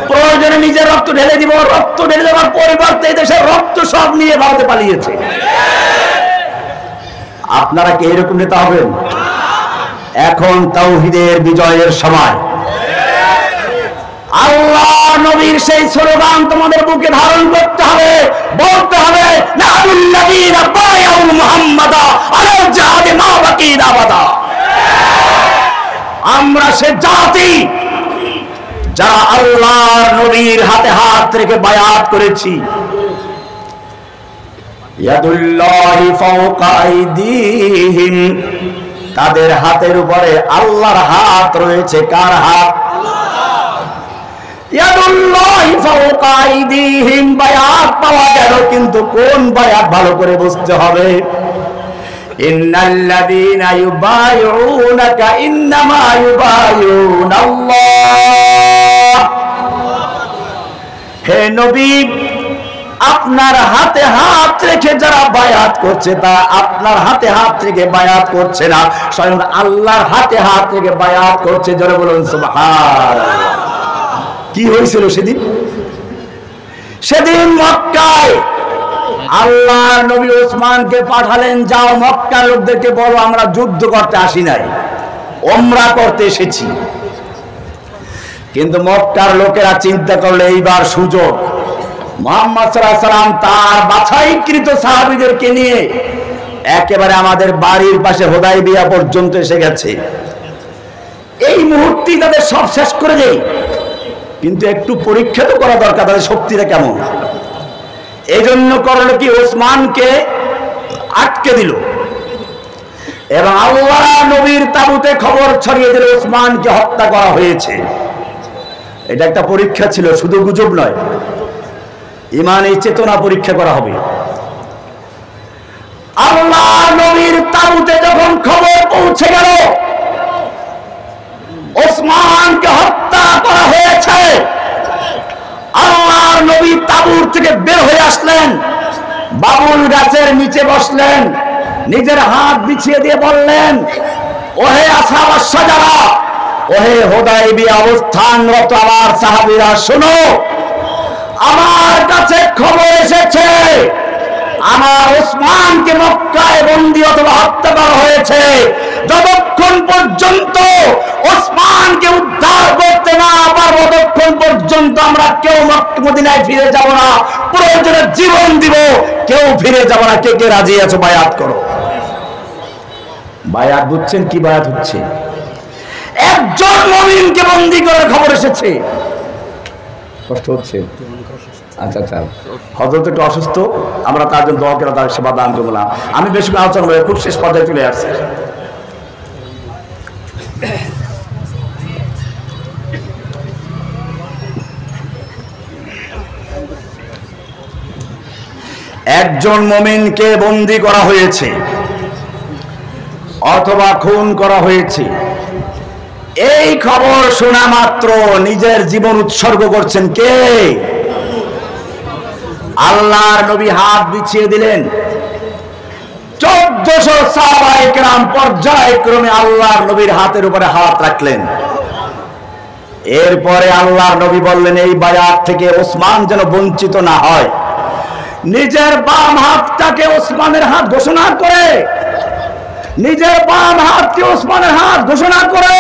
প্রয়োজনে নিজের রক্ত ঢেলে দিব, রক্ত ঢেলে দেওয়ার পরিবর্তে এই দেশের রক্ত সব নিয়ে ভারতে পালিয়েছে। আপনারা কি এরকম নেতা হবেন? এখন তাওহীদের বিজয়ের সময়। আল্লাহ নবীর সেই স্লোগান তোমাদের বুকে ধারণ করতে হবে, বলতে হবে, নাহুল্লাযীনা বায়াউ মুহাম্মাদা আলা জিহাদি মা বাকিনা আবাদা। আমরা সে জাতি যারা আল্লাহর নবীর হাতে হাত রেখে বায়াত করেছি। ইয়াদুল্লাহি ফাওকা আইদিহিম, তাদের হাতের উপরে আল্লাহর হাত রয়েছে। কার হাত? ইয়াদুল্লাহি ফাওকা আইদিহিম। বায়াত পাওয়া গেল, কিন্তু কোন বায়াত ভালো করে বুঝতে হবে। ইন্নাল্লাযীনা ইউবাইউনাকা ইন্নামা ইউবাইউনাল্লাহ। হে নবী, আপনার হাতে হাত রেখে যারা বায়াত করছে, তা আপনার হাতে হাত রেখে বায়াত করছে না, স্বয়ং আল্লাহর হাতে হাত রেখে বায়াত করছে। যারা বলুন সুবহানাল্লাহ। কি হয়েছিল সেদিন? সেদিন মক্কায় আল্লাহ নবী ওসমানকে পাঠালেন, যাও মক্কার লোকদেরকে বলো আমরা যুদ্ধ করতে আসি নাই, ওমরা করতে এসেছি। কিন্তু মক্কার লোকেরা চিন্তা করলে এইবার সুযোগ, মুহাম্মদ সাল্লাল্লাহু আলাইহি ওয়াসাল্লাম তার বাছাইকৃত সাহাবীদেরকে নিয়ে একেবারে আমাদের বাড়ির পাশে হুদায়বিয়া পর্যন্ত এসে গেছে। এই মুহূর্তেই তাদের সব শেষ করে দেই, কিন্তু একটু পরীক্ষা তো করা দরকার তাদের শক্তিটা কেমন। এই জন্য করলো কি, ওসমানকে আটকে দিল এবং আল্লাহ নবীর তাবুতে খবর ছড়িয়ে দিল ওসমানকে হত্যা করা হয়েছে। এটা একটা পরীক্ষা ছিল, শুধু গুজব নয়, ঈমানের চেতনা পরীক্ষা করা হবে। আল্লাহ নবীর তাবুতে যখন খবর পৌঁছে গেল ওসমানকে হত্যা করা হয়েছে, আল্লাহর নবী তাবুর থেকে বের হয়ে আসলেন, বাবুল গাছের নিচে বসলেন, নিজের হাত বিছিয়ে দিয়ে বললেন, ওহে আসহাবাস শাজারা, ওহে হুদায়বিয়া অবস্থানরত আমার সাহাবীরা, শোনো, আমার কাছে খবর এসেছে আমার ওসমানকে মক্কায় বন্দী অথবা হত্যা করা হয়েছে। যতক্ষণ পর্যন্ত ওসমানকে উদ্ধার করতে না পারবো ততক্ষণ পর্যন্ত আমরা কেউ মদিনায় ফিরে যাব না, প্রয়োজনে জীবন দিব, কেউ ফিরে যাব না। কে কে রাজি আছো বায়াত করো? বায়াত বুঝছেন কি বায়াত হচ্ছে? একজন মুমিনকে বন্দী করার খবর এসেছে। কষ্ট হচ্ছে? আচ্ছা আচ্ছা, হযরত একটু অসুস্থ, আমরা তার জন্য দোয়া করে তার সেবা দান করলাম। আমি বেশি আলোচনা করে খুব শেষ পর্যায়ে চলে আসছি। একজন মুমিনকে বন্দী করা হয়েছে অথবা খুন করা হয়েছে, এই খবর শোনা মাত্র নিজের জীবন উৎসর্গ করছেন কে? আল্লাহর নবী হাত বিছিয়ে দিলেন। 1400 সাহাবায়ে কেরাম পর্যায়ক্রমে আল্লাহর নবীর হাতের উপরে হাত রাখলেন। এরপরে আল্লাহর নবী বললেন এই বায়াত থেকে ওসমান যেন বঞ্চিত না হয়। নিজের বাম হাতটাকে ওসমানের হাত ঘোষণা করে, নিজের বাম হাতকে ওসমানের হাত ঘোষণা করে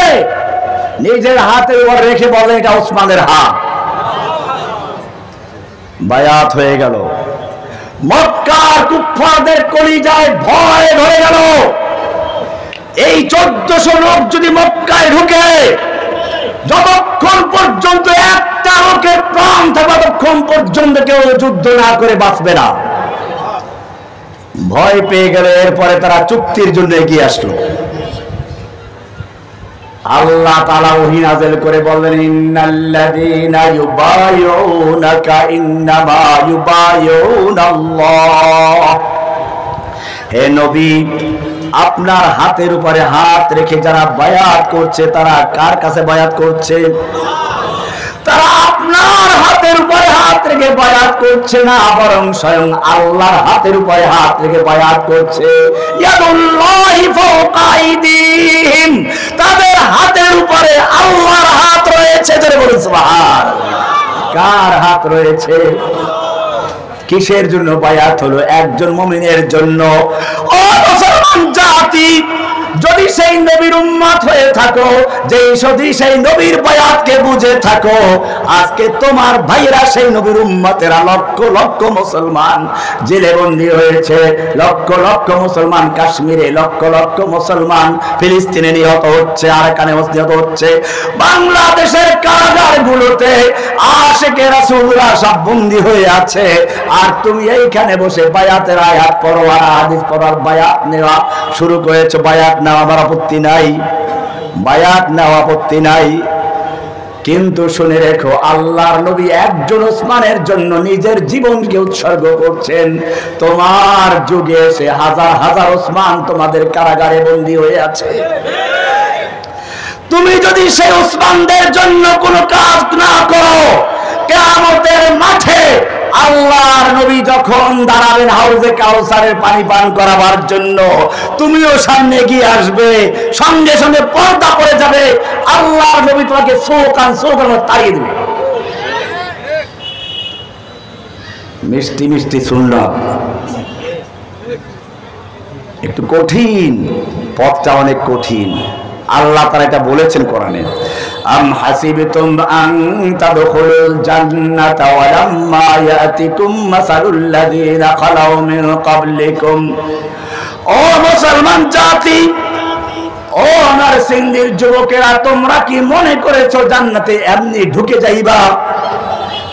নিজের হাতের উপর রেখে বলে এটা ওসমানের হাত। বায়াত হয়ে গেল। মক্কার কুফফারদের কলিজায় ভয় ধরে গেল। এই 1400 লোক যদি মক্কায় ঢুকে, যতক্ষণ পর্যন্ত একটা লোকের প্রাণ থাকবে ততক্ষণ পর্যন্ত কেউ যুদ্ধ না করে বাঁচবে না। ভয় পেয়ে গেলে এরপরে তারা চুক্তির জন্য এগিয়ে আসলো। আল্লাহ তাআলা ওহী নাযিল করে বললেন ইন্নাল্লাযীনা ইউবাইউনাকা ইন্নামা ইউবাইউনাল্লাহ। হে নবী, আপনার হাতের উপরে হাত রেখে যারা বায়াত করছে তারা কার কাছে বায়াত করছে? তারা আপনার হাতের উপরে হাত রেখে বায়াত করছে না, বরং স্বয়ং আল্লাহর হাতের উপরে হাত রেখে বায়াত করছে। ইয়াদুল্লাহি ফাওকা আইদিহিম, তাদের হাতের উপরে আল্লাহর হাত রয়েছে। জোরে বলুন সুবহানাল্লাহ। কার হাত রয়েছে? কিসের জন্য বায়াত হলো? একজন মুমিনের জন্য। ও মুসলমান জাতি, যদি সেই নবীর উম্মত হয়ে থাকো, যদি সেই নবীর বায়াতকে বুঝে থাকো, আজকে তোমার ভাইরা সেই নবীর উম্মতেরা লক্ষ লক্ষ মুসলমান জেলে বন্দী হয়েছে, লক্ষ লক্ষ মুসলমান কাশ্মীরে, লক্ষ লক্ষ মুসলমান ফিলিস্তিনে নিহত হচ্ছে, আরাকানে নিহত হচ্ছে, বাংলাদেশের কারাগারগুলোতে আশিকে রাসূলরা সব বন্দী হয়ে আছে। আর তুমি এইখানে বসে বায়াতের আয়াত পড়ো আর হাদিস পড়ার বায়াত নেওয়া শুরু করেছো। বায়াত নেওয়া আমার আপত্তি নাই, বায়াত নেওয়া আপত্তি নাই, কিন্তু শুনে রেখো আল্লাহর নবী একজন ওসমানের জন্য নিজের জীবনকে উৎসর্গ করছেন। তোমার যুগে এসে হাজার হাজার ওসমান তোমাদের কারাগারে বন্দী হয়ে আছে। তুমি যদি সেই ওসমানদের জন্য কোনো কাজ না করো, কিয়ামতের মাঠে আল্লাহর নবী যখন দাঁড়াবেন হাউজে কাউসারের পানি পান করাবার জন্য, তুমিও সামনে এগিয়ে আসবে, সঙ্গে সঙ্গে পর্দা পড়ে যাবে, আল্লাহর নবী তোমাকে সোকান তাড়িয়ে দেবে। মিষ্টি মিষ্টি শুনলাম, একটু কঠিন, পথটা অনেক কঠিন। আল্লাহ তাআলা এটা বলেছেন কোরআনে, আম হাসিবতুম আন তাদখুলুল জান্নাতা ওয়া লাম্মা ইয়াতিকুম মাসালুল লাযীনা খালাউ মিন ক্বাবলিকুম। ও মুসলমান জাতি, ও নরসিংদীর যুবকেরা, তোমরা কি মনে করেছো জান্নাতে এমনি ঢুকে যাইবা?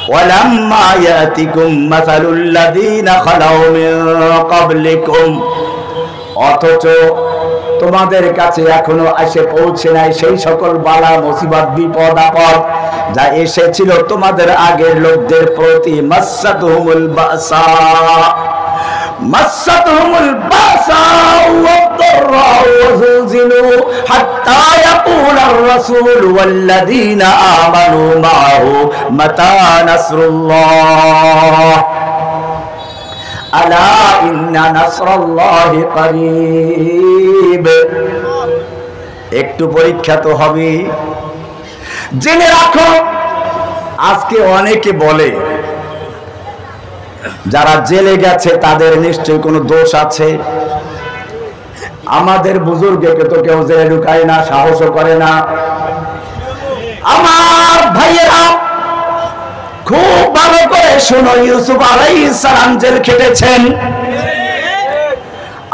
ওয়া লাম্মা ইয়াতিকুম মাসালুল লাযীনা খালাউ মিন ক্বাবলিকুম, অথচ তোমাদের কাছে এখনো এসে পৌঁছে নাই সেই সকল বালা মুসিবত বিপদ আপদ যা এসেছিল তোমাদের আগের লোকদের প্রতি। মাসাতুহুমুল বাসা ওয়াদ-দাররা ওয়াযুলজিলু হাত্তা ইয়াকুলার রাসূলু ওয়াল্লাযীনা আমানু মা'হু মাতা নাসরুল্লাহ আলা ইন্না নাসরাল্লাহি করিব। একটু পরীক্ষা তো হবে। জেনে রাখো, আজকে অনেকে বলে যারা জেলে গেছে তাদের নিশ্চয়ই কোনো দোষ আছে। আমাদের বুজুর্গকে তো কেউ জেলে ঢুকায় না, সাহসও করে না। আমার ভাইয়েরা খুব ভালো করে শোনো, ইউসুফ আলাইহিস সালাম জেল খেটেছেন।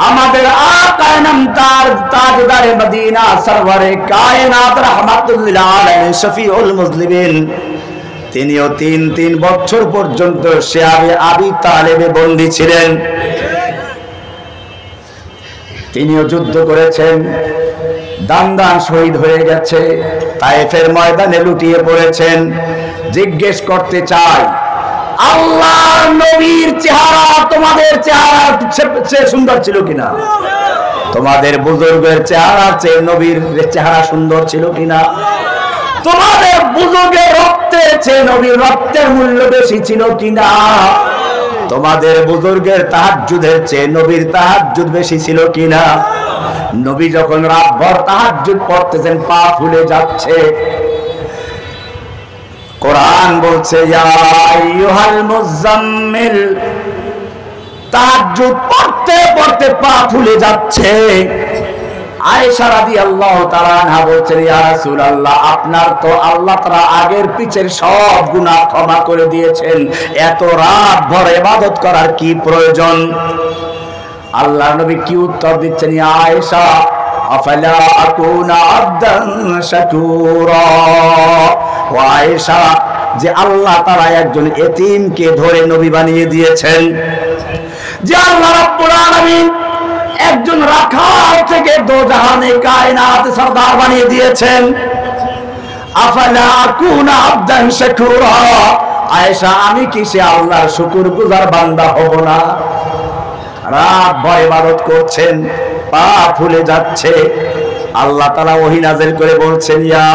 আমাদের আকায়ে নামদার তাজদারে মদিনা সরওয়ারে কায়নাত রাহমাতুল লিল আলামিন শফিউল মুজলিমিন, তিনিও 3 বছর পর্যন্ত শিয়াবে আবি তালেবে বন্দী ছিলেন। তিনিও যুদ্ধ করেছেন, দান শহীদ হয়ে গেছে, তায়েফের ময়দানে লুটিয়ে পড়েছেন। জিজ্ঞেস করতে চাই, আল্লাহর নবীর চেহারা তোমাদের চেহারার চেয়ে সুন্দর ছিল কিনা? তোমাদের বুজুর্গের চেহারার চেয়ে নবীর চেহারা সুন্দর ছিল কিনা? তোমাদের বুজুর্গের রক্তের চেয়ে নবীর রক্তের মূল্য বেশি ছিল কিনা? তোমাদের বুজুর্গের তাহাজ্জুদের চেয়ে নবীর তাহাজ্জুদ বেশি ছিল কিনা? নবী যখন রাতভর তাহাজ্জুদ পড়তেছেন, পা ফুলে যাচ্ছে, কোরআন বলছে ইয়া আইয়ুহাল মুজাম্মিল, তাহাজ্জুদ পড়তে পড়তে পা ফুলে যাচ্ছে। আয়েশা রাদিয়াল্লাহু তাআলা আনহা বলছেন ইয়া রাসূলুল্লাহ, আপনার তো আল্লাহ তাআলা আগের পিছের সব গুনাহ ক্ষমা করে দিয়েছেন, এত রাত ভর ইবাদত করার কি প্রয়োজন? আল্লাহর নবী কি উত্তর দিচ্ছেন, ইয়া আয়েশা আফালা আকুনা আবদান শাকুরা। ও আয়েশা, যে আল্লাহ তাআলা একজন এতিমকে ধরে নবী বানিয়ে দিয়েছেন, যে আল্লাহ রাব্বুল আলামিন একজন রাখাল থেকে দোজাহানে কায়নাত সরদার বানিয়ে দিয়েছেন, আফালা আকুনা আবদান শাকুরা। আয়েশা, আমি কি সে আল্লাহর শুকরগুজার বান্দা হব না? রাত ভর ইবাদত করছেন, পা ফুলে যাচ্ছে। আল্লাহ তাআলা ওহী নাযিল করে বলছেন ইয়া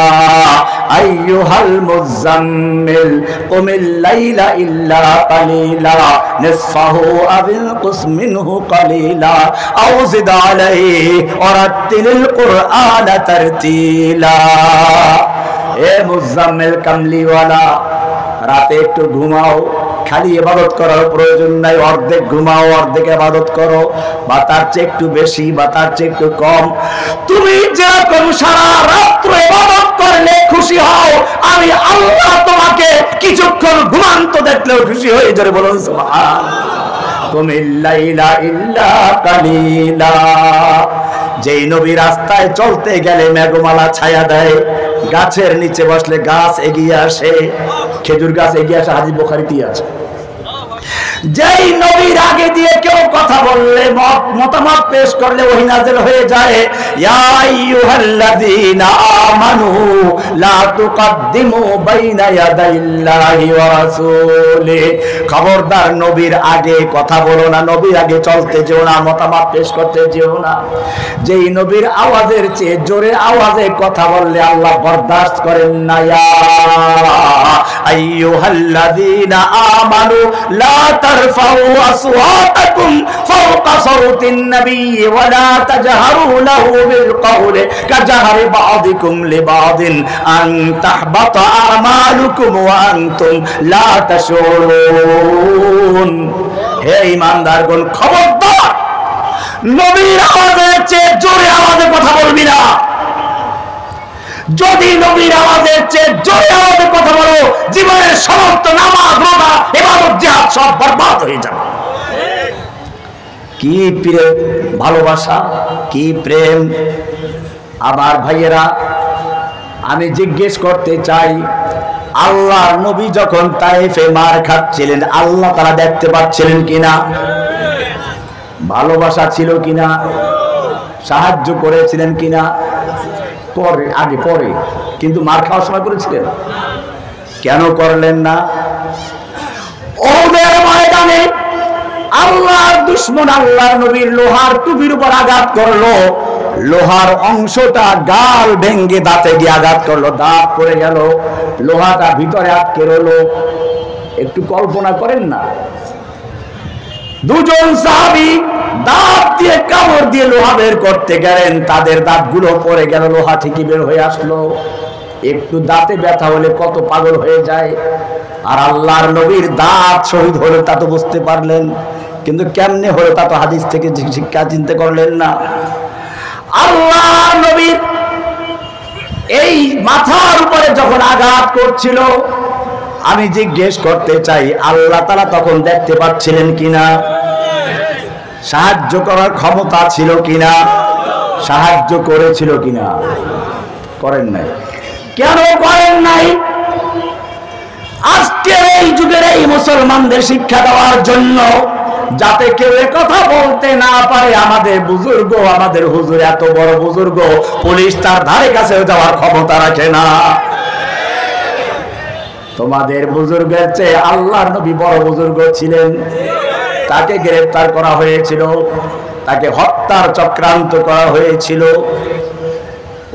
আইয়ুহাল মুজাম্মিল কুমিল লাইলা ইল্লা কালিলা নিসফাহু আও ইনকুস মিনহু কালিলা আও জিদ আলাইহি ওয়ারাত্তিলিল কুরআনা তারতিলা। এ মুজাম্মিল কামলিওয়ালা, রাতে একটু ঘুমাও, খালি ইবাদত করার প্রয়োজন নাই, অর্ধেক ঘুমাও অর্ধেক ইবাদত করো, বা তার চেয়ে একটু বেশি বা তার চেয়ে একটু কম। তুমি যেরকম সারা রাত্র ইবাদত করলে খুশি হও, আমি আল্লাহ তোমাকে কিছুক্ষণ ঘুমান্ত দেখলেও খুশি হয়ে যাবে। বলুন সুবহানাল্লাহ। কুমিল লাইলা ইল্লা কালিলা। যেই নবী রাস্তায় চলতে গেলে মেঘমালা ছায়া দেয়, গাছের নিচে বসলে গাছ এগিয়ে আসে, খেজুর গাছ এগিয়ে আসে, হাদিস বুখারীতেই আছে। যেই নবীর আগে দিয়ে কেউ কথা বললে, মতামত পেশ করলে ওহী নাযিল হয়ে যায়, ইয়া আইয়ুহাল্লাযীনা আমানু লা তুকদ্দিমু বাইনা ইয়াদাইল্লাহি ওয়া রাসূলিহি। খবরদার, নবীর আগে কথা বলো না, নবীর আগে চলতে যেও না, মতামত পেশ করতে যেও না। যেই নবীর আওয়াজের চেয়ে জোরে আওয়াজে কথা বললে আল্লাহ বরদাস্ত করেন না। ইয়া আইয়ুহাল্লাযীনা আমানু লা তারফাউ আসওয়াতাকুম ফাওকা সাওতিন নাবিয়্যি ওয়া লা তাজহারু লাহু বিল কওলি কাজহারি বা'দিকুম লিবা'দিন আন তাহবাতা আমালুকুম ওয়া আনতুম লা তাশউরুন। হে ঈমানদারগণ, খবরদার, নবীর আওয়াজের চেয়ে জোরে আওয়াজে কথা বলবি না। যদি নবীর আওয়াজের চেয়ে জোরে আওয়াজে কথা বলো, জীবনের সমস্ত নামাজ রোজা ইবাদত জিহাদ সব বরবাদ হয়ে যাবে। কি প্রেম, ভালোবাসা, কি প্রেম! আমার ভাইয়েরা, আমি জিজ্ঞেস করতে চাই, আল্লাহর নবী যখন তায়েফে মার খাচ্ছিলেন, আল্লাহ তাআলা দেখতে পাচ্ছিলেন কিনা? ভালোবাসা ছিল কিনা? সাহায্য করেছিলেন কিনা? পরে, আগে পরে, কিন্তু মার খাওয়ার সময় করেছিলেন? কেন করলেন না? ওদের ময়দানে আল্লাহর দুশমন আল্লাহর নবীর লোহার টুপির উপর আঘাত করলো, লোহার অংশটা গাল ভেঙ্গে দাঁতে গিয়ে আঘাত করলো, দাঁত পড়ে গেল, লোহাটা ভিতরে আটকে রইলো। একটু কল্পনা করেন না, দুজন সাহাবী দাঁত দিয়ে কামড় দিয়ে লোহা বের করতে গেলেন, তাদের দাঁতগুলো পড়ে গেল, লোহা ঠিকই বের হয়ে আসলো। একটু দাঁতে ব্যথা হলে কত পাগল হয়ে যায়। আর আল্লাহর নবীর দাঁত শহীদ হলো, তা তো বুঝতে পারলেন, কিন্তু কেমনে হলো তা তো হাদিস থেকে শিক্ষা চিন্তা করলেন না। আল্লাহর নবীর এই মাথার উপরে যখন আঘাত করছিল, আমি জিজ্ঞেস করতে চাই, আল্লাহ তাআলা তখন দেখতে পাচ্ছিলেন কিনা? সাহায্য করার ক্ষমতা ছিল কিনা? সাহায্য করেছিল কিনা? করেন নাই। কেন করেন নাই? আজকের এই যুগের এই মুসলমানদের শিক্ষা দেওয়ার জন্য, যাতে কেউ কথা বলতে না পারে, আমাদের বুজুর্গ, আমাদের হুজুর, এত বড় বুজুর্গ, পুলিশ তার ধারে কাছে যাওয়ার ক্ষমতা রাখে না। তোমাদের বুজুর্গের চেয়ে আল্লাহর নবী বড় বুজুর্গ ছিলেন। তাকে গ্রেফতার করা হয়েছিল, তাকে হত্যার চক্রান্ত করা হয়েছিল।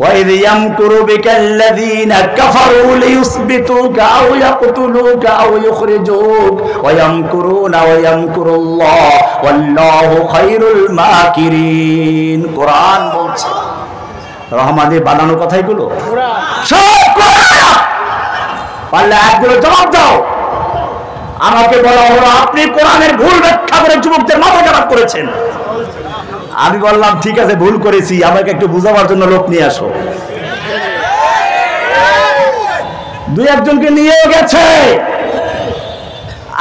وَإِذْ يَمْكُرُ بِكَ الَّذِينَ كَفَرُوا لِيُثْبِتُوكَ أَوْ يَقْتُلُوكَ أَوْ يُخْرِجُوكَ وَيَمْكُرُونَ وَيَمْكُرُ اللَّهُ وَاللَّهُ خَيْرُ الْمَاكِرِينَ। কোরআন বলছে, রহমানের বানানো কথাইগুলো সব কোরআন। পারলে একগুলো জবাব দাও। আমাকে বলা হলো আপনি কোরআনের ভুল ব্যাখ্যা করে যুবকদের মাথা খারাপ করেছেন। আমি বললাম ঠিক আছে ভুল করেছি, আমাকে একটু বুঝাবার জন্য লোক নিয়ে আসো। দুই একজনকে নিয়েও গেছে।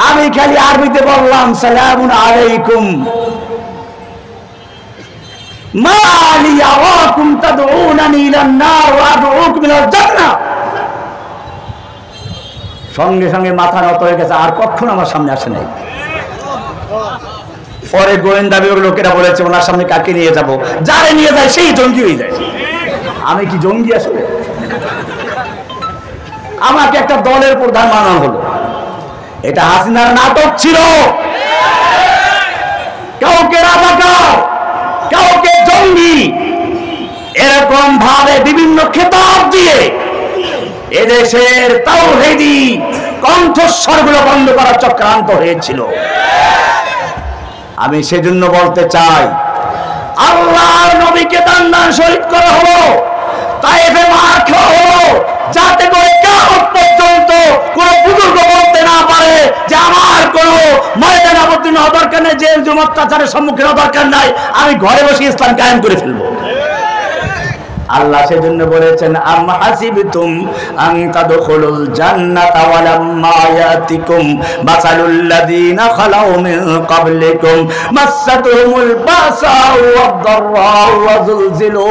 আমি খালি আরবিতে বললাম সালামুন আলাইকুম মা লি আরাকুম তাদউনানি ইলান নার ওয়া আদউকুম ইলাল জান্নাহ। সঙ্গে সঙ্গে মাথা নত হয়ে গেছে, আর কখনো আমার সামনে আসে নাই। পরে গোয়েন্দা বিভাগের লোকেরা বলেছে ওনার সামনে কাকে নিয়ে যাব, যারে নিয়ে যায় সেই জঙ্গি হয়ে যায়। আমি কি জঙ্গি আসলে? আমাকে একটা দলের প্রধান বানানো হলো। এটা হাসিনার নাটক ছিল। কাউকে রাজাকার, কাউকে জঙ্গি, এরকম ভাবে বিভিন্ন খেতাব দিয়ে এদেশের তাওহীদি কণ্ঠস্বরগুলো বন্ধ করার চক্রান্ত হয়েছিল। আমি সেজন্য বলতে চাই, আল্লাহর নবীকে দান শহীদ করা হলো, তায়েফে মার খাওয়া হলো, যাতে করে কিয়ামত পর্যন্ত কোন বুজুর্গ বলতে না পারে যে আমার কোন ময়দানে অবতীর্ণ হওয়ার দরকার নেই, জেল জুলুম অত্যাচারের সম্মুখীন হওয়ার দরকার নাই, আমি ঘরে বসে ইসলাম কায়েম করে ফেলবো। আল্লাহ সেজন্য বলেছেন আম হাসিবতুম আন তাদখুলুল জান্নাতা ওয়া লাম্মা ইয়াতিকুম মাসালুল লাযিনা খালাউ মিন ক্বাবলিকুম মাসাতুহুমুল বাসাউ ওয়াদ-দাররাউ ওয়া যুলজিলু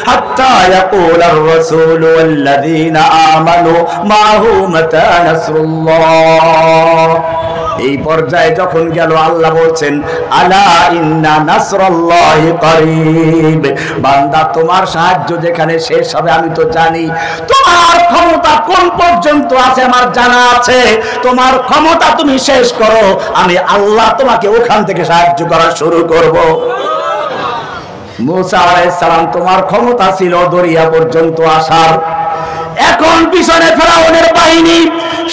হাত্তা ইয়াকুলার রাসূলু ওয়াল লাযিনা আমানু মাহু মাতা নাসরুল্লাহ। এই পর্যায়ে যখন গেল আল্লাহ বলছেন আলা ইন্না নাসরাল্লাহি করিব। বান্দা তোমার সাহায্য যেখানে শেষ হবে আমি তো জানি, তোমার ক্ষমতা কোন পর্যন্ত আছে আমার জানা আছে। তোমার ক্ষমতা তুমি শেষ করো, আমি আল্লাহ তোমাকে ওখান থেকে সাহায্য করা শুরু করব। মুসা আলাইহিস সালাম তোমার ক্ষমতা ছিল দরিয়া পর্যন্ত আসার, এখন পিছনে ফেরাউনের বাহিনী,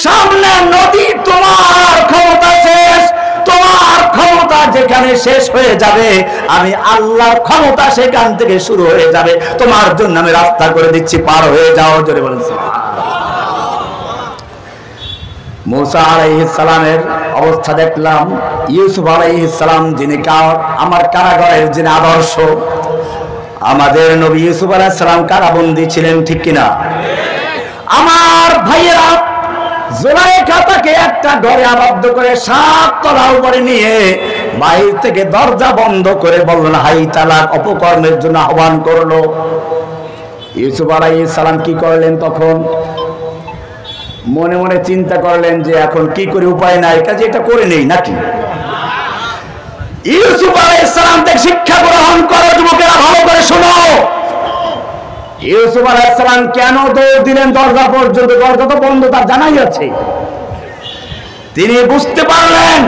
সামনে নদী, তোমার ক্ষমতা শেষ। তোমার ক্ষমতা যেখানে শেষ হয়ে যাবে আমি আল্লাহর ক্ষমতা সেখান থেকে শুরু হয়ে যাবে। তোমার জন্য আমি রাস্তা করে দিচ্ছি, পার হয়ে যাও। জোরে বলেন মুসা আলাইহিস সালামের অবস্থা দেখলাম। ইউসুফ আলাইহিস সালাম যিনি আমার কারাগারের যিনি আদর্শ, আমাদের নবী ইউসুফ আলাইহিস সালাম কারাবন্দী ছিলেন, ঠিক কিনা? আমার ভাইয়েরা জুলাইখা তাকে একটা ঘরে আবদ্ধ করে 7 তলা উপরে নিয়ে বাইরে থেকে দরজা বন্ধ করে বললেন হাই তালাক, অপকর্মের জন্য আহ্বান করলো। ইউসুফ আলাইহিস সালাম কি করলেন? তখন মনে মনে চিন্তা করলেন যে এখন কি করে, উপায় নাই, কাজে এটা করে নেই নাকি। ইউসুফ আলাইহিস সালাম থেকে শিক্ষা গ্রহণ করো যুবকেরা, ভালো করে শোনো। ইউসুফ আলাইহিস সালাম কেন দৌড় দিলেন দরজা পর্যন্ত? দরজা তো বন্ধ, তার জানাই আছে। তিনি বুঝতে পারলেন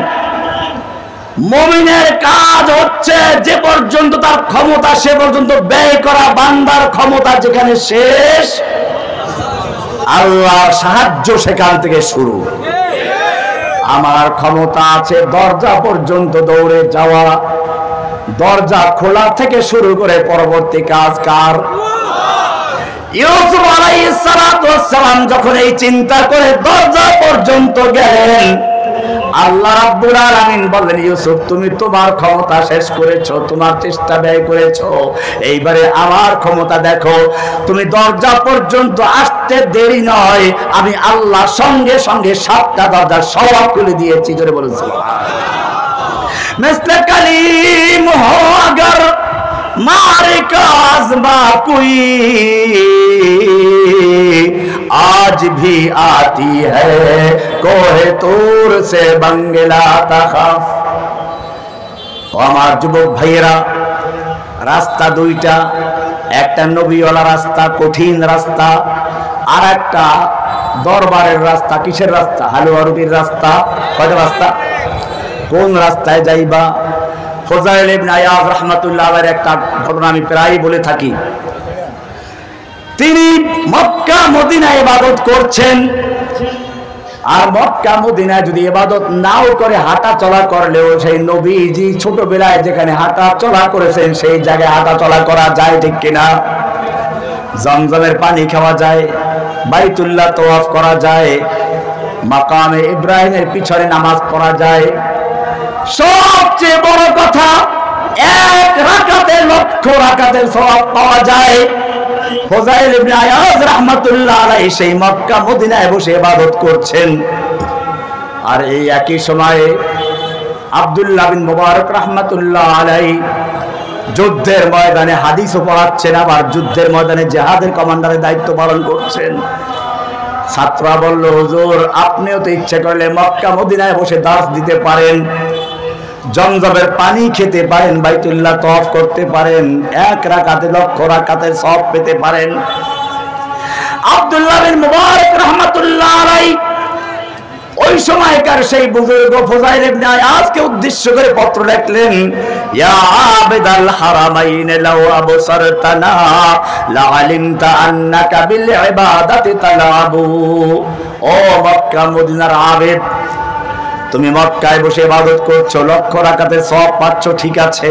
মুমিনের কাজ হচ্ছে যে পর্যন্ত তার ক্ষমতা সে পর্যন্ত ব্যয় করা, বান্দার ক্ষমতা যেখানে শেষ আল্লাহর সাহায্য সেখান থেকে শুরু। আমার ক্ষমতা আছে দরজা পর্যন্ত দৌড়ে যাওয়া, দরজা খোলা থেকে শুরু করে পরবর্তী কাজ কার? ইউসুফ আলাইহিস সালাম যখন এই চিন্তা করে দরজা পর্যন্ত গেলেন, আল্লাহ রাব্বুল আলামিন বললেন ইউসুফ তুমি তোমার ক্ষমতা শেষ করেছো, তোমার চেষ্টা ব্যয় করেছো, এইবারে আমার ক্ষমতা দেখো। তুমি দরজা পর্যন্ত আসতে দেরি নয়, আমি আল্লাহ সঙ্গে সঙ্গে 7টা দরজা সব খুলে দিয়েছি। জোরে বলুন সুবহানাল্লাহ। মিসলে কালিম হো আগর मारे का आज़मा कोई आज भी आती है कोहे तूर से बंगला तखफ। আমার যুবক ভাইয়েরা, রাস্তা দুইটা, একটা নবীওয়ালা রাস্তা, কঠিন রাস্তা, আর একটা দরবারের রাস্তা। কিসের রাস্তা? হালুয়া রুটির রাস্তা। কয়টা রাস্তা? কোন রাস্তায় যাইবা? ফুযাইল ইবনে আয়াজ রাহমাতুল্লাহ আলাইহির একটা ঘটনা আমি প্রায়ই বলে থাকি। তিনি মক্কা মদিনায় ইবাদত করছেন, আর মক্কা মদিনায় যদি ইবাদত নাও করে হাঁটা চলা করলেও সেই নবীজি ছোটবেলায় যেখানে হাঁটা চলা করেছেন সেই জায়গায় হাঁটা চলা করা যায়, ঠিক কিনা? জমজমের পানি খাওয়া যায়, বাইতুল্লাহ তওয়াফ করা যায়, মাকামে ইব্রাহিমের পিছনে নামাজ পড়া যায়। সবচেয়ে বড় কথা, এক রাকাতে লক্ষ রাকাতের সওয়াব পাওয়া যায়। ফুযাইল ইবনে আয়াজ রাহমাতুল্লাহ আলাইহি সেই মক্কা মদিনায় বসে ইবাদত করছেন, আর এই একই সময়ে আব্দুল্লাহ বিন মুবারক রাহমাতুল্লাহ আলাইহি যুদ্ধের ময়দানে হাদিসও পড়াচ্ছেন, আবার যুদ্ধের ময়দানে জিহাদের কমান্ডারের দায়িত্ব পালন করছেন। ছাত্ররা বলল, হুজুর আপনিও তো ইচ্ছে করলে মক্কা মদিনায় বসে দাস দিতে পারেন, জমজমের পানি খেতে পারেন, বাইতুল্লাহ তওয়াফ করতে পারেন, এক রাকাতে লক্ষ রাকাতের সওয়াব পেতে পারেন। আব্দুল্লাহ বিন মুবারক রাহমাতুল্লাহ আলাইহি ওই সময়কার সেই বুজুর্গ ফুযাইল ইবনে আয়াজকে উদ্দেশ্য করে পত্র লিখলেন, ইয়া আবিদাল হারামাইন লাউ আবসারতানা লাআলিমতা আন্নাকা বিল ইবাদাতি তালাবু। ও মক্কা মদিনার আবেদ, তুমি মক্কায় বসে ইবাদত করছো, লক্ষ রাকাতের সওয়াব পাচ্ছ, ঠিক আছে,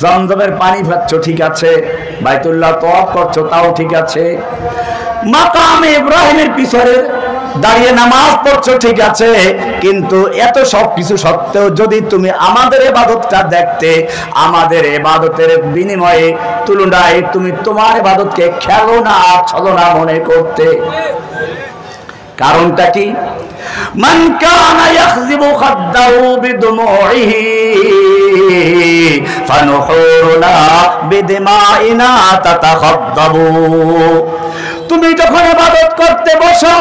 জমজমের পানি পাচ্ছ, ঠিক আছে, বাইতুল্লাহ তওয়াফ করছো, তাও ঠিক আছে, মাকামে ইব্রাহিমের পিছনে দাঁড়িয়ে নামাজ পড়ছো, ঠিক আছে, কিন্তু এত সব কিছু সত্ত্বেও যদি তুমি আমাদের ইবাদতটা দেখতে, আমাদের ইবাদতের বিনিময়ে তুলনায় তুমি তোমার ইবাদতকে খেলনা ছলনা মনে করতে। কারণটা কি? মান কানা ইয়াখযিবু খাদ্দাহু বিদুমুইহি ফানুহুরুনা বিদিমাইনা তাতাখাদ্দাবু। তুমি যখন ইবাদত করতে বসো,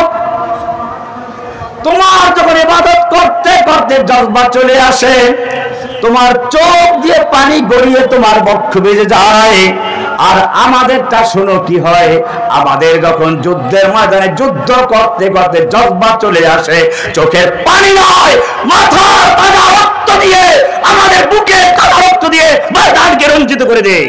তোমার যখন ইবাদত করতে করতে জজবা চলে আসে, তোমার চোখ দিয়ে পানি গড়িয়ে তোমার বক্ষ বেজে যায়, আর আমাদেরটা শোনো কি হয়, আমাদের যখন যুদ্ধের ময়দানে যুদ্ধ করতে করতে জজবা চলে আসে, চোখের পানি নয়, মাথার তাজা রক্ত দিয়ে, আমাদের বুকে তাজা রক্ত দিয়ে ময়দানকে রঞ্জিত করে দেয়।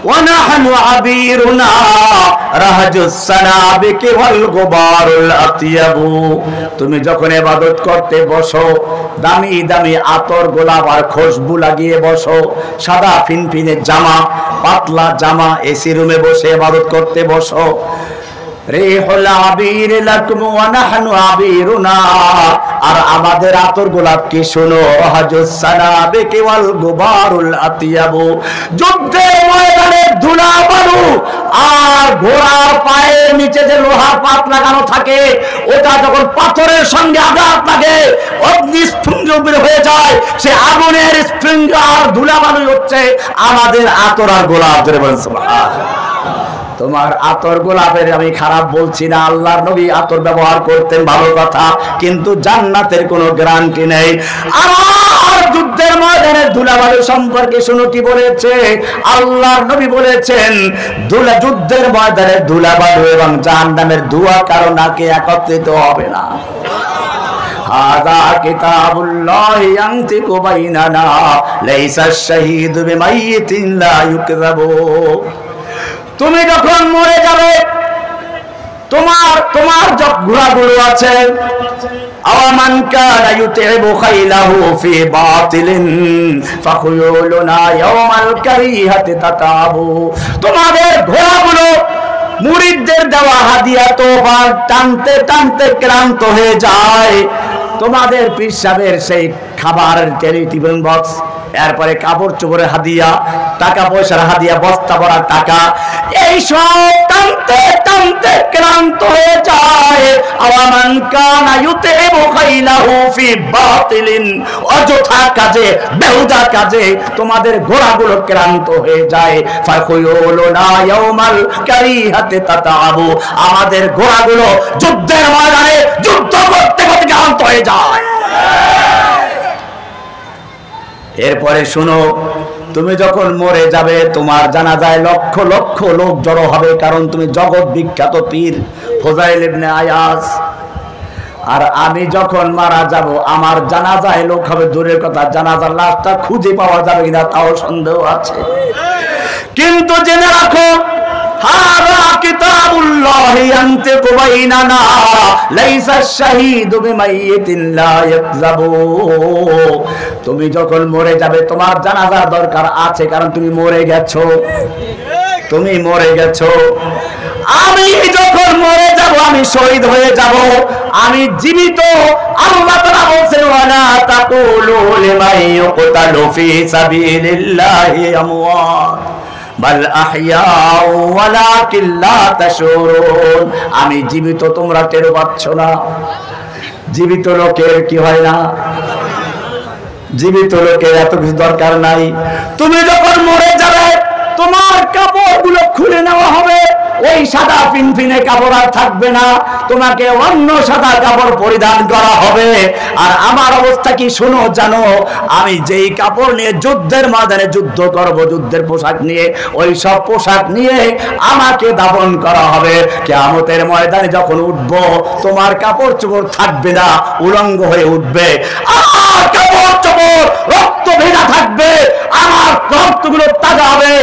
ونحن عبيرنا رهج السنابك والغبار الأطيب। তুমি যখন ইবাদত করতে বসো, দামি দামি আতর গোলাপ আর খুশবু লাগিয়ে বসো, সাদা ফিনফিনে জামা, পাতলা জামা, এসি রুমে বসে ইবাদত করতে বসো, রিহুল আবির লাকুম ওয়া নাহনু আবিরুনা, আর আমাদের আতর গোলাপ কি শোনো, রাহাজুস সানাবিকি ওয়াল গুবারুল আতিয়াবু। যুদ্ধের ময়দানে ধুলা বালু আর ঘোড়ার পায়ের নিচে যে লোহার পাত লাগানো থাকে, ওটা যখন পাথরের সঙ্গে আঘাত লাগে অগ্নি স্ফুলিঙ্গ বের হয়ে যায়, সে আগুনের স্ফুলিঙ্গ আর ধুলা বালু হচ্ছে আমাদের আতর আর গোলাপ। ধরে বলেন সুবহানাল্লাহ। তোমার আতর গোলাপের আমি খারাপ বলছি না, আল্লাহর নবী আতর ব্যবহার করতেন, ভালো কথা, কিন্তু জান্নাতের কোনো গ্যারান্টি নেই। আর যুদ্ধের ময়দানে ধুলাবালু সম্পর্কে শুনো কি বলেছে, আল্লাহর নবী বলেছেন, যুদ্ধের ময়দানে ধুলাবালু এবং জাহান্নামের ধোঁয়া কারো নাকে একত্রিত হবে না। হাযা কিতাবুল্লাহ ইয়ানতিকু বাইনানা লাইসা শাহীদু বিমাইয়িতিন লা ইউকযাবু। তুমি যখন মরে যাবে, তোমার যে ঘোড়াগুলো আছে, আওয়ামান কানা ইউতিবু খাইলাহু ফি বাতিলিন ফাখুয়ুলুনা ইয়াওমাল কারিহাতি তাতাবু। তোমাদের ঘোড়াগুলো মুরিদদের দেওয়া হাদিয়া তোফা টানতে টানতে ক্লান্ত হয়ে যায়, তোমাদের পীর সাহেবের সেই খাবারের টেলিভিশন বক্স, এরপরে কাপড় চোপড়ের হাদিয়া, টাকা পয়সার হাদিয়া, বস্তা ভরা টাকা, এই সব টানতে টানতে ক্লান্ত হয়ে যায়। আওয়ামান কানা ইউতিবু খাইলাহু ফি বাতিলিন, অযথা কাজে, বেহুদা কাজে তোমাদের ঘোড়াগুলো ক্লান্ত হয়ে যায়। ফাখুয়ুলুনা ইয়াওমাল কারিহাতি তাতাবু, আমাদের ঘোড়াগুলো যুদ্ধের ময়দানে যুদ্ধ করতে করতে ক্লান্ত হয়ে যায়। এরপরে শুনো, তুমি যখন মরে যাবে, তোমার জানাজায় লক্ষ লক্ষ লোক জড়ো হবে, কারণ তুমি জগৎ বিখ্যাত পীর ফুযাইল ইবনে আয়াজ। আর আমি যখন মারা যাব আমার জানাজায় লোক হবে দূরের কথা, জানাজার লাশটা খুঁজে পাওয়া যাবে কিনা তাও সন্দেহ আছে। কিন্তু জেনে রাখো হাযা কিতাবুল্লাহি ইয়ানতিকু বাইনানা লাইসা শাহীদু বিমাইয়িতিন লা ইয়াকযাবু। তুমি যখন মরে যাবে তোমার জানাজার দরকার আছে, কারণ তুমি মরে গেছো, তুমি মরে গেছো। আমি যখন মরে যাব, আমি শহীদ হয়ে যাব, আমি জীবিত। আল্লাহ তাআলা বলেন ওয়ালা তাকুলু লিমান ইউকতালু ফি সাবিলিল্লাহি আমওয়াত বাল আহইয়াউ ওয়ালাকিন লা তাশউরুন। আমি জীবিত, তোমরা টের পাচ্ছ না। জীবিত লোকের কি হয় না? জীবিত লোকের এত কিছু দরকার নাই। তুমি যখন মরে যাবে তোমার কাপড়গুলো খুলে নেওয়া হবে, ওই সাদা ফিনফিনে কাপড় আর থাকবে না, তোমাকে অন্য সাদা কাপড় পরিধান করা হবে। আর আমার অবস্থা কি শোনো জানো, আমি যেই কাপড় নিয়ে যুদ্ধের ময়দানে যুদ্ধ করব, যুদ্ধের পোশাক নিয়ে, ওই সব পোশাক নিয়ে আমাকে দাফন করা হবে। কিয়ামতের ময়দানে যখন উঠব তোমার কাপড় চোপড় থাকবে না, উলঙ্গ হয়ে উঠবে। আর কাপড় চোপড় রক্ত ভেজা থাকবে, আমার রক্তগুলো তাজা হবে।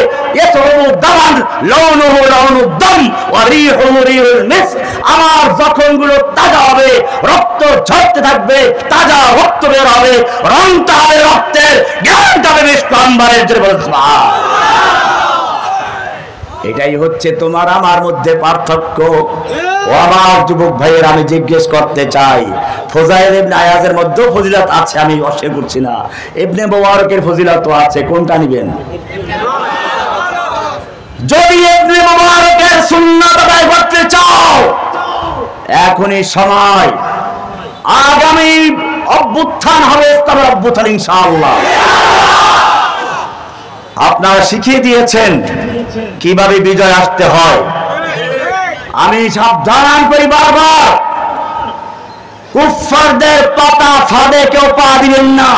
আমার জখমগুলো তাজা হবে, রক্ত ঝরতে থাকবে, তাজা রক্ত বের হবে, রংটা হবে রক্তের, জ্ঞানটা হবে বিশ্বম্বরের। এটাই হচ্ছে তোমার আমার মধ্যে পার্থক্য। ও আমার যুবক ভাইয়ের, আমি জিজ্ঞেস করতে চাই, ফজাইল ইবনে আয়াজের মধ্যেও ফজিলত আছে, আমি অস্বীকার করছি না। ইবনে মুবারকের ফজিলত আছে, কোনটা নেবেন? যদি ইবনে মুবারকের সুন্নাত আদায় করতে চাও এখনই সময়। আগামী অভ্যুত্থান হবে, ইসলামের অভ্যুত্থান ইনশাআল্লাহ। আপনারা শিখিয়ে দিয়েছেন কিভাবে বিজয় আসতে হয়। আমি সাবধান করি বারবার, কুফফারদের পাতা ফাঁদে কেউ পা দিবেন না।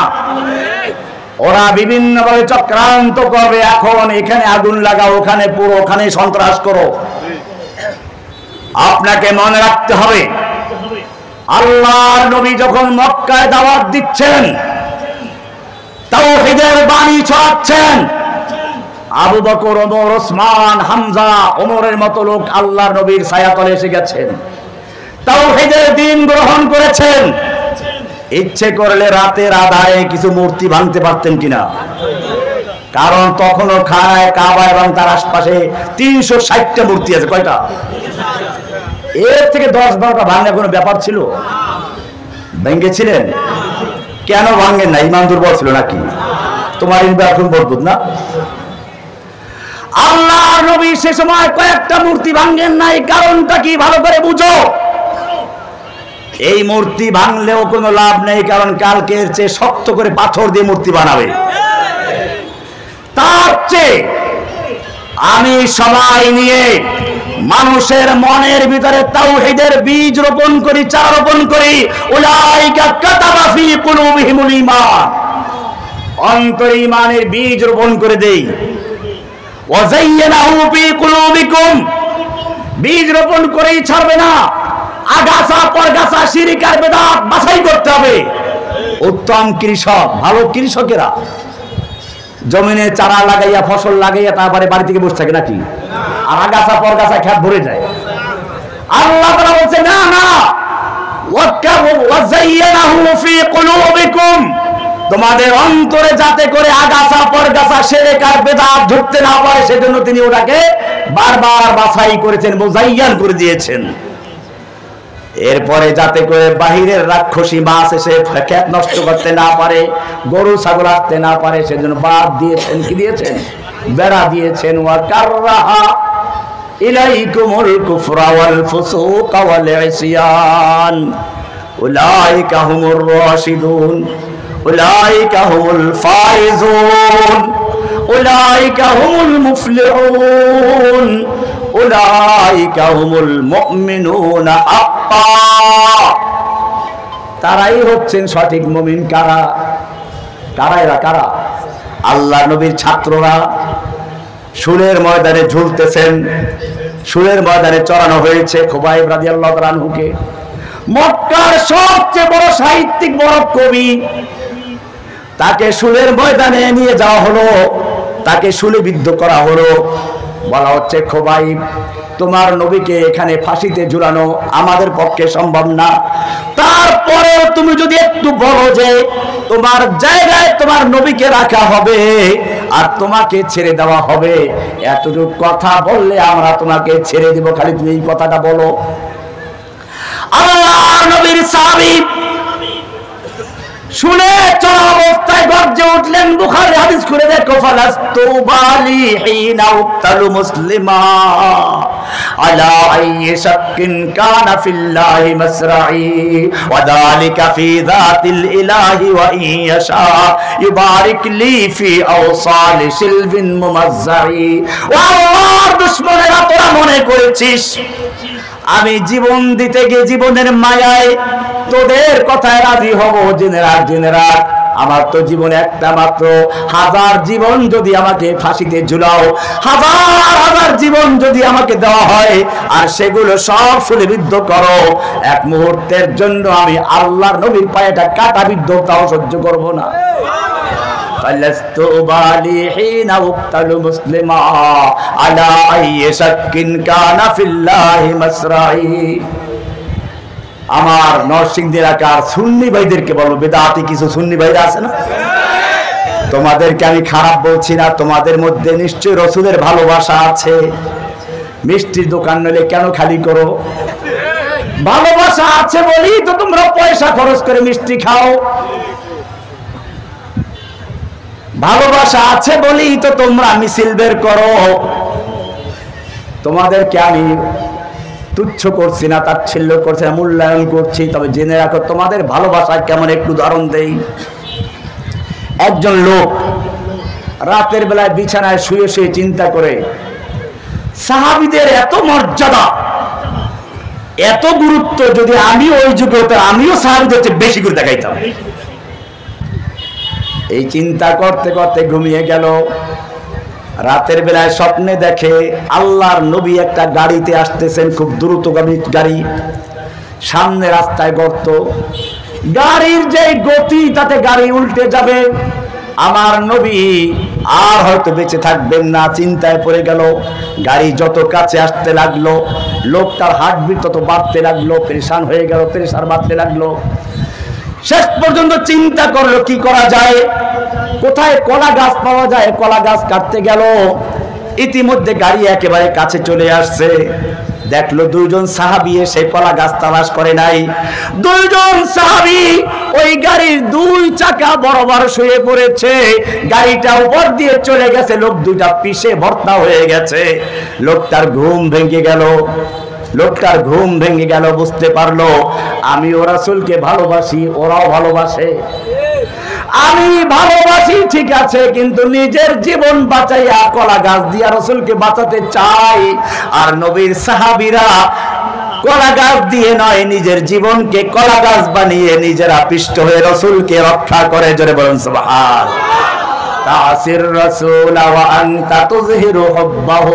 ওরা বিভিন্ন ভাবে চক্রান্ত করবে, এখন এখানে আগুন লাগাও, ওখানে পুরো, ওখানে সন্ত্রাস করো। আপনাকে মনে রাখতে হবে, আল্লাহর নবী যখন মক্কায় দাওয়াত দিচ্ছেন, তাওহীদের বাণী ছড়াচ্ছেন, আবু বকর, ওমর, ওসমান, হামজা, ওমরের মতো লোক আল্লাহর নবীর ছায়াতলে এসে গেছেন, তাওহীদের দ্বীন গ্রহণ করেছেন। ইচ্ছে করলে রাতের আধারে কিছু মূর্তি ভাঙতে পারতেন কিনা? কারণ তখনও খানায় কাবা এবং তার আশপাশে 360টা মূর্তি আছে। কয়টা? এর থেকে 10-12টা ভাঙা কোনো ব্যাপার ছিল? ভেঙেছিলেন? কেন ভাঙেন না? ইমান দুর্বল ছিল নাকি? তোমার এখন বলবো না। আল্লাহ নবী সে সময় কয়েকটা মূর্তি ভাঙেন নাই, কারণটা কি ভালো করে বুঝো। এই মূর্তি ভাঙলেও কোনো লাভ নেই, কারণ কালকে এর চেয়ে শক্ত করে পাথর দিয়ে মূর্তি বানাবে। তার চেয়ে আমি সবাই নিয়ে মানুষের মনের ভিতরে তাওহীদের বীজ রোপণ করি, চারা রোপণ করি। উলাইকা কাতাবা ফি কুলুবিহিমুল ঈমান, অন্তরে ঈমানের বীজ রোপণ করে দেই। ওয়া যায়্যানাহু ফি কুলুবিকুম, বীজ রোপণ করেই ছাড়বে না, আগাছা পরগাছা শিরক আর বিদআত বাছাই করতে হবে। উত্তম কৃষক, ভালো কৃষকেরা জমিনে চারা লাগাইয়া, ফসল লাগাইয়া তারপরে বাড়ি থেকে বসে থাকে নাকি? আর আগাছা পরগাছা খেত ভরে যায়। আল্লাহ তাআলা বলছে না না, ওয়া যায়্যানাহু ফি কুলুবিকুম, তোমাদের অন্তরে যাতে করে আগাছা পরগাছা শিরক আর বিদআত ঢুকতে না পারে সেজন্য তিনি ওটাকে বারবার বাছাই করেছেন, মুযায়্যান করে দিয়েছেন। এরপরে যাতে করে বাহিরের রাক্ষসী মাছ এসে ক্ষেত নষ্ট করতে না পারে, গরু ছাগল আসতে না পারে, সেজন্য বাদ দিয়েছেন, কি দিয়েছেন? বেড়া দিয়েছেন। ওয়া কাররাহা ইলাইকুমুল কুফরা ওয়াল ফুসুকা ওয়াল ইসয়ান উলাইকা হুমুর রাশিদুন উলাইকা হুমুল ফাইজুন উলাইকা হুমুল মুফলিহুন উলাইকা হুমুল মুমিনুনা হাক্কা। তারাই হচ্ছেন সঠিক মুমিন। কারা? কারা এরা? কারা? আল্লাহ নবীর ছাত্ররা শুলের ময়দানে ঝুলতেছেন, শুলের ময়দানে চড়ানো হয়েছে খুবাইব রাদিয়াল্লাহু তাআলা আনহুকে। মক্কার সবচেয়ে বড় সাহিত্যিক, বড় কবি, তাকে শুলের ময়দানে নিয়ে যাওয়া হলো, তাকে শুলে বিদ্ধ করা হলো। বলা হচ্ছে, খোবাইব, তোমার নবীকে এখানে ফাঁসিতে ঝুলানো আমাদের পক্ষে সম্ভব না, তারপরেও তুমি যদি একটু বলো যে তোমার জায়গায় তোমার নবীকে রাখা হবে আর তোমাকে ছেড়ে দেওয়া হবে, এতটুকু কথা বললে আমরা তোমাকে ছেড়ে দিব, খালি তুমি এই কথাটা বলো। আল্লাহর নবীর সাহাবী শুনে চলা অবস্থায় গর্জে উঠলেন। বুখারী হাদিস খুলে দেখো, ফালাস্তু বালি হিনা উক্তালু মুসলিমা আলা আইয়ি শাক্কিন কানা ফিল্লাহি মাসরাই ওয়া যালিকা ফি যাতিল ইলাহি ওয়া ইন ইয়াশা ইউবারিক লি ফি আওসালি শিলবিন মুমাজ্জাই। ও আল্লাহর দুশমনেরা, তোরা মনে করেছিস আমি জীবন দিতে গিয়ে জীবনের মায়ায় তোদের কথায় রাজি হব? জেনে রাখ আমার তো জীবন একটা মাত্র। হাজার জীবন যদি আমাকে ফাঁসিতে ঝুলাও, হাজার জীবন যদি আমাকে দেওয়া হয় আর সেগুলো সব শুলিবিদ্ধ করো, এক মুহূর্তের জন্য আমি আল্লাহর নবীর পায়েটা কাটা বিদ্ধ তাও সহ্য করব না। ফালাস্তু বালি হিনা উক্তালু মুসলিমা আলা আইয়ি শাক্কিন কানা ফিল্লাহি মাসরাই। আমার নরসিংদী এলাকার সুন্নি ভাইদেরকে বলবো, বেদাতি কিছু সুন্নি ভাইরা আছে না, তোমাদেরকে আমি খারাপ বলছি না, তোমাদের মধ্যে নিশ্চয়ই রসুলের ভালোবাসা আছে। মিষ্টির দোকান নইলে কেন খালি করো? ভালোবাসা আছে বলেই তো তোমরা পয়সা খরচ করে মিষ্টি খাও, ভালোবাসা আছে বলেই তো তোমরা মিছিল বের করো। তোমাদেরকে আমি তুচ্ছ করছি না, তাচ্ছিল্য করছি না, মূল্যায়ন করছি। তবে জেনে রাখো তোমাদের ভালোবাসা কেমন, একটু উদাহরণ দেই। একজন লোক রাতের বেলায় বিছানায় শুয়ে শুয়ে চিন্তা করে, সাহাবীদের এত মর্যাদা, এত গুরুত্ব, যদি আমি ওই যুগে হতাম আমিও সাহাবীদের চেয়ে বেশি করে দেখাইতাম। এই চিন্তা করতে করতে ঘুমিয়ে গেল। রাতের বেলায় স্বপ্নে দেখে আল্লাহর নবী একটা গাড়িতে আসতেছেন, খুব দ্রুতগামী গাড়ি, সামনে রাস্তায় গর্ত, গাড়ির যে গতি তাতে গাড়ি উল্টে যাবে, আমার নবী আর হয়তো বেঁচে থাকবেন না। চিন্তায় পড়ে গেল। গাড়ি যত কাছে আসতে লাগলো, লোকটার হার্টবিট তত বাড়তে লাগলো, পেরেশান হয়ে গেল, পেরেশান বাড়তে লাগলো। শেষ পর্যন্ত চিন্তা করলো কি করা যায়, কোথায় কলা গাছ পাওয়া যায়, কলা গাছ কাটতে গেল। ইতিমধ্যে গাড়ি একেবারে কাছে চলে আসছে। দেখলো দুইজন সাহাবী এসে কলা গাছ তালাশ করে নাই। দুইজন সাহাবী ওই গাড়ির দুই চাকা বরাবর শুয়ে পড়েছে, গাড়িটা উপর দিয়ে চলে গেছে, লোক দুইটা পিছে ভর্তা হয়ে গেছে। লোকটার ঘুম ভেঙে গেল। লোকটার ঘুম ভেঙে গেল, বুঝতে পারলো আমি ও রাসূলকে ভালোবাসি, ওরাও ভালোবাসে। আমি ভালোবাসি ঠিক আছে, কিন্তু নিজের জীবন বাঁচাইয়া কলা গাছ দিয়া রাসূলকে বাঁচাতে চাই। আর নবীর সাহাবীরা কলা গাছ দিয়ে নয়, নিজের জীবনকে কলা গাছ বানিয়ে নিজেরা পিষ্ট হয়ে রাসূলকে রক্ষা করে। জোরে বলুন সুবহানাল্লাহ। তাসির রাসূল ওয়া আনতা তুযহিরু হুব্বাহু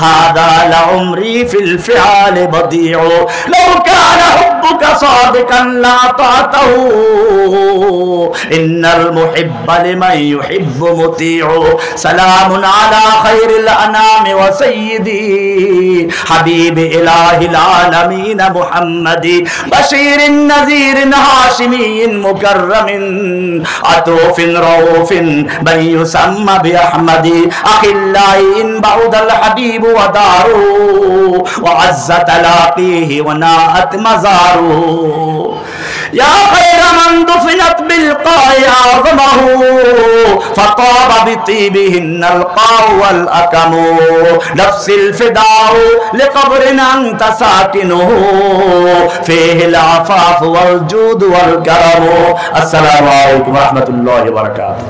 হাদা লাউমরি ফিল ফিআল বদিউ লাউ কানা হুব্বুকা সাদিকান লা তাতাহু ইন্নাল মুহিব্বা লিমান ইউহিব্বু মুতিউ সালামুন আলা খায়রিল আনামি ওয়া সাইয়্যিদি হাবিবি ইলাহিল আলামিন মুহাম্মাদি বাশীরিন নাযীরিন হাশিমিন মুকাররামিন আতুফিন রাউফিন من يسمى بأحمد أخي الله إن بعد الحبيب وداره وعز تلاقيه وناءت مزاره يا خير من دفنت بالقاع أعظمه فطاب بطيبهن القاع والأكم نفسي الفداء لقبر أنت ساكنه فيه العفاف والجود والكرم. السلام عليكم ورحمة الله وبركاته.